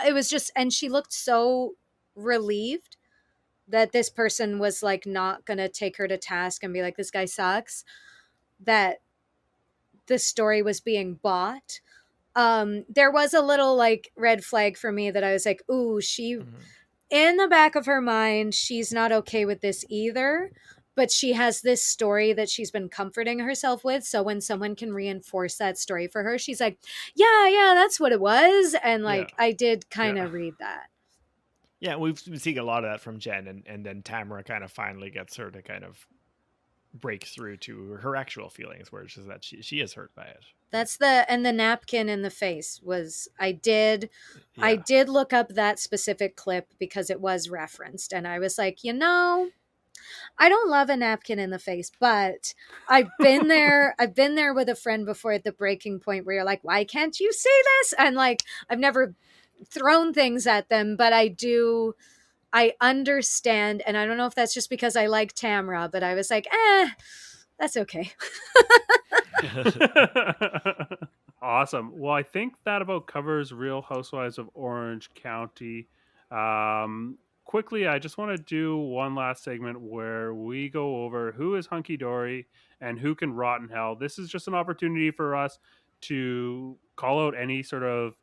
it was just, and she looked so relieved that this person was like not gonna take her to task and be like, this guy sucks, that the story was being bought. There was a little like red flag for me that I was like, ooh, she, in the back of her mind, she's not okay with this either, but she has this story that she's been comforting herself with. So when someone can reinforce that story for her, she's like, yeah, that's what it was. And Yeah. like, I did kind Yeah. of read that. Yeah, we've been seeing a lot of that from Jen, and then Tamra kind of finally gets her to kind of break through to her actual feelings, where it's just that she is hurt by it. That's and the napkin in the face was, I did Yeah. look up that specific clip because it was referenced, and I was like, I don't love a napkin in the face, but I've been there. I've been there with a friend before at the breaking point where you're like, why can't you say this? And like, I've never thrown things at them, but I understand. And I don't know if that's just because I like Tamra, but I was like, that's okay. Awesome. Well, I think that about covers Real Housewives of Orange County. Quickly, I just want to do one last segment where we go over who is Hunky-Dory and who can rot in hell. This is just an opportunity for us to call out any sort of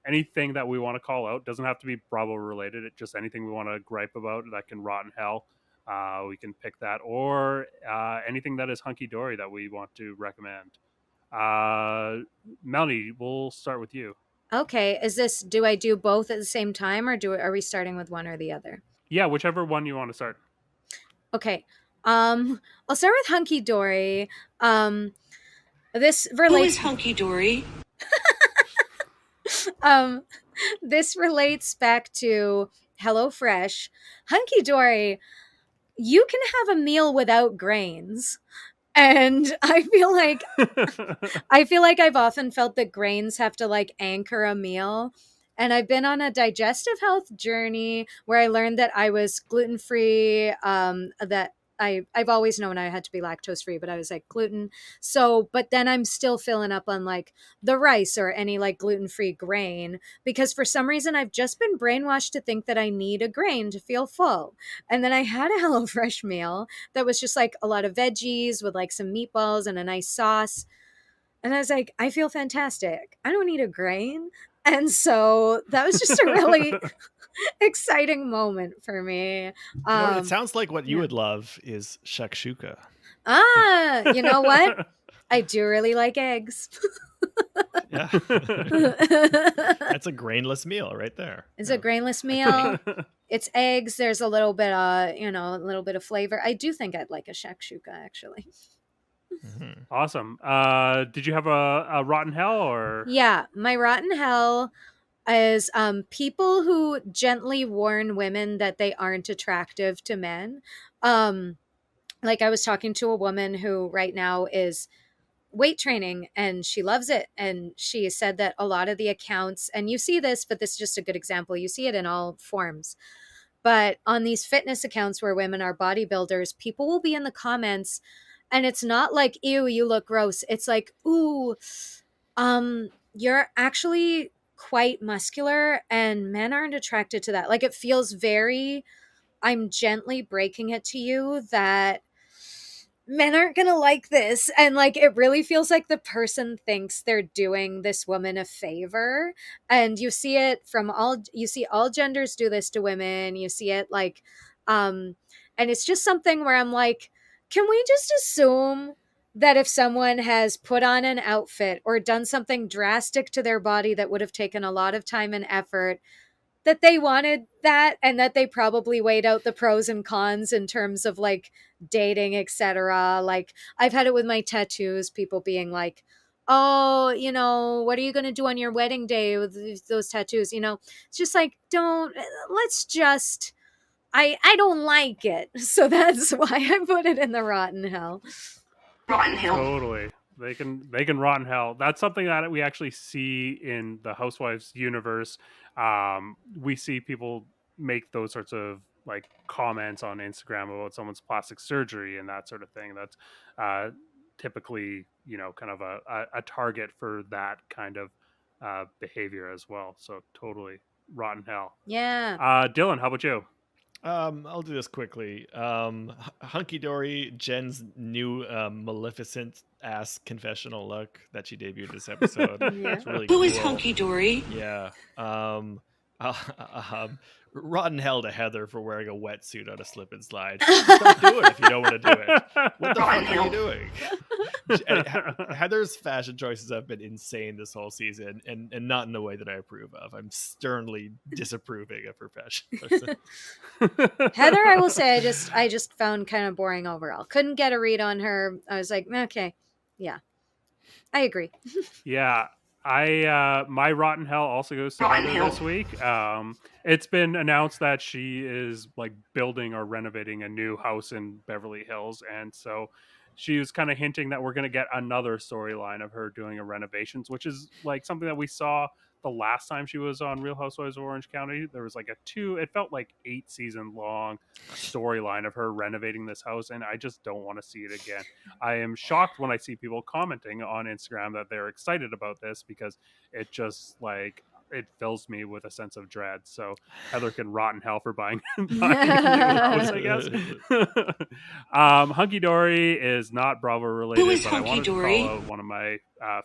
anything that we want to call out. Doesn't have to be Bravo related. It just anything we want to gripe about that can rot in hell. We can pick that, or anything that is Hunky-Dory that we want to recommend. Melanie, we'll start with you. Okay. Do I do both at the same time, or are we starting with one or the other? Yeah, whichever one you want to start. Okay. I'll start with Hunky-Dory. This Who relates is Hunky-Dory? this relates back to HelloFresh. Hunky-Dory, you can have a meal without grains. And I feel like I've often felt that grains have to like anchor a meal. And I've been on a digestive health journey where I learned that I was gluten-free, that I've always known I had to be lactose free, but I was like gluten. So, but then I'm still filling up on like the rice or any like gluten-free grain because for some reason I've just been brainwashed to think that I need a grain to feel full. And then I had a HelloFresh meal that was just like a lot of veggies with like some meatballs and a nice sauce. And I was like, I feel fantastic. I don't need a grain. And so that was just a really exciting moment for me. It sounds like what you would love is shakshuka. You know what? I do really like eggs. Yeah. That's a grainless meal right there. It's a grainless meal. It's eggs. There's a little bit of flavor. I do think I'd like a shakshuka actually. Mm-hmm. Awesome. Did you have a rotten hell or? Yeah, my rotten hell is people who gently warn women that they aren't attractive to men. Like I was talking to a woman who right now is weight training and she loves it, and she said that a lot of the accounts, and you see this, but this is just a good example, you see it in all forms, but on these fitness accounts where women are bodybuilders, people will be in the comments And it's not like, ew, you look gross. It's like, ooh, you're actually quite muscular and men aren't attracted to that. Like it feels very, I'm gently breaking it to you that men aren't gonna like this. And like it really feels like the person thinks they're doing this woman a favor. And you see it from all genders do this to women. You see it like and it's just something where I'm like, can we just assume that if someone has put on an outfit or done something drastic to their body that would have taken a lot of time and effort, that they wanted that, and that they probably weighed out the pros and cons in terms of like dating, etc. Like I've had it with my tattoos, people being like, oh, what are you going to do on your wedding day with those tattoos? It's just like, let's just, I don't like it. So that's why I put it in the rotten hell. Rotten hell. Totally. They can rot in hell. That's something that we actually see in the Housewives universe. We see people make those sorts of like comments on Instagram about someone's plastic surgery and that sort of thing. That's typically, kind of a target for that kind of behavior as well. So totally rotten hell. Yeah. Dylan, how about you? I'll do this quickly. Hunky-Dory, Jen's new Maleficent ass confessional look that she debuted this episode. Yeah. It's really Who is cool. Hunky-Dory? Yeah. Rotten hell to Heather for wearing a wetsuit on a slip and slide. Don't do it if you don't want to do it. What the Rotten fuck are hell. you doing? Heather's fashion choices have been insane this whole season, and not in a way that I approve of. I'm sternly disapproving of her fashion choices. Heather, I will say, I just found kind of boring overall. Couldn't get a read on her. I was like, okay, yeah, I agree. Yeah, my rotten hell also goes to Rotten Heather hell. this week. It's been announced that she is like building or renovating a new house in Beverly Hills, and so she was kind of hinting that we're going to get another storyline of her doing a renovations, which is like something that we saw the last time she was on Real Housewives of Orange County. There was like it felt like 8-season long storyline of her renovating this house, and I just don't want to see it again. I am shocked when I see people commenting on Instagram that they're excited about this, because it just like it fills me with a sense of dread. So Heather can rot in hell for buying a new house, I guess. Hunky-Dory is not Bravo related, Who is but I wanted to Hunky-Dory? call out one of my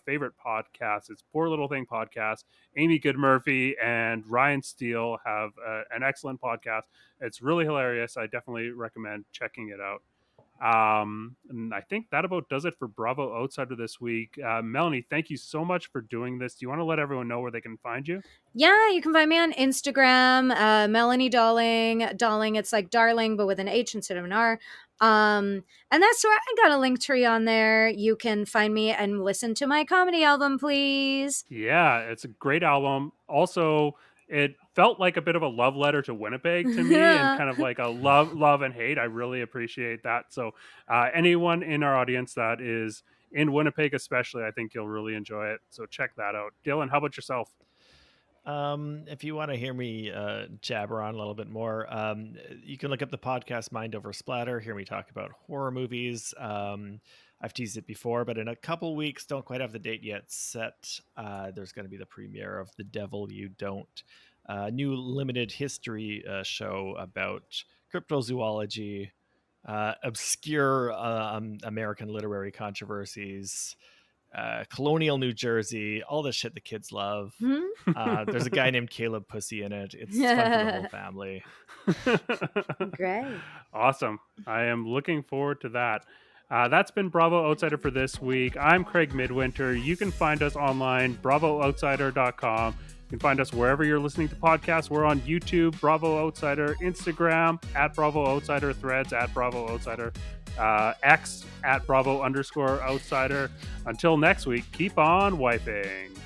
favorite podcasts. It's Poor Little Thing podcast. Amy Goodmurphy and Ryan Steele have an excellent podcast. It's really hilarious. I definitely recommend checking it out. And I think that about does it for Bravo Outsider this week. Melanie, thank you so much for doing this. Do you want to let everyone know where they can find you? Yeah, you can find me on Instagram, Melanie Dahling. Dahling, it's like darling, but with an H instead of an R. And that's where I got a link tree on there. You can find me and listen to my comedy album, please. Yeah, it's a great album. Also, it felt like a bit of a love letter to Winnipeg to me, and kind of like a love and hate. I really appreciate that. So anyone in our audience that is in Winnipeg especially, I think you'll really enjoy it. So check that out. Dylan, how about yourself? If you want to hear me jabber on a little bit more, you can look up the podcast Mind Over Splatter, hear me talk about horror movies. I've teased it before, but in a couple weeks, don't quite have the date yet set, there's going to be the premiere of The Devil You Don't, new limited history show about cryptozoology, obscure American literary controversies, colonial New Jersey, all the shit the kids love. There's a guy named Caleb Pussy in it. It's fun for the whole family. Great. Awesome. I am looking forward to that. That's been Bravo Outsider for this week. I'm Craig Midwinter. You can find us online, bravooutsider.com. You can find us wherever you're listening to podcasts. We're on YouTube, Bravo Outsider, Instagram, @Bravo Outsider, Threads, @Bravo Outsider, X, @Bravo_Outsider. Until next week, keep on wiping.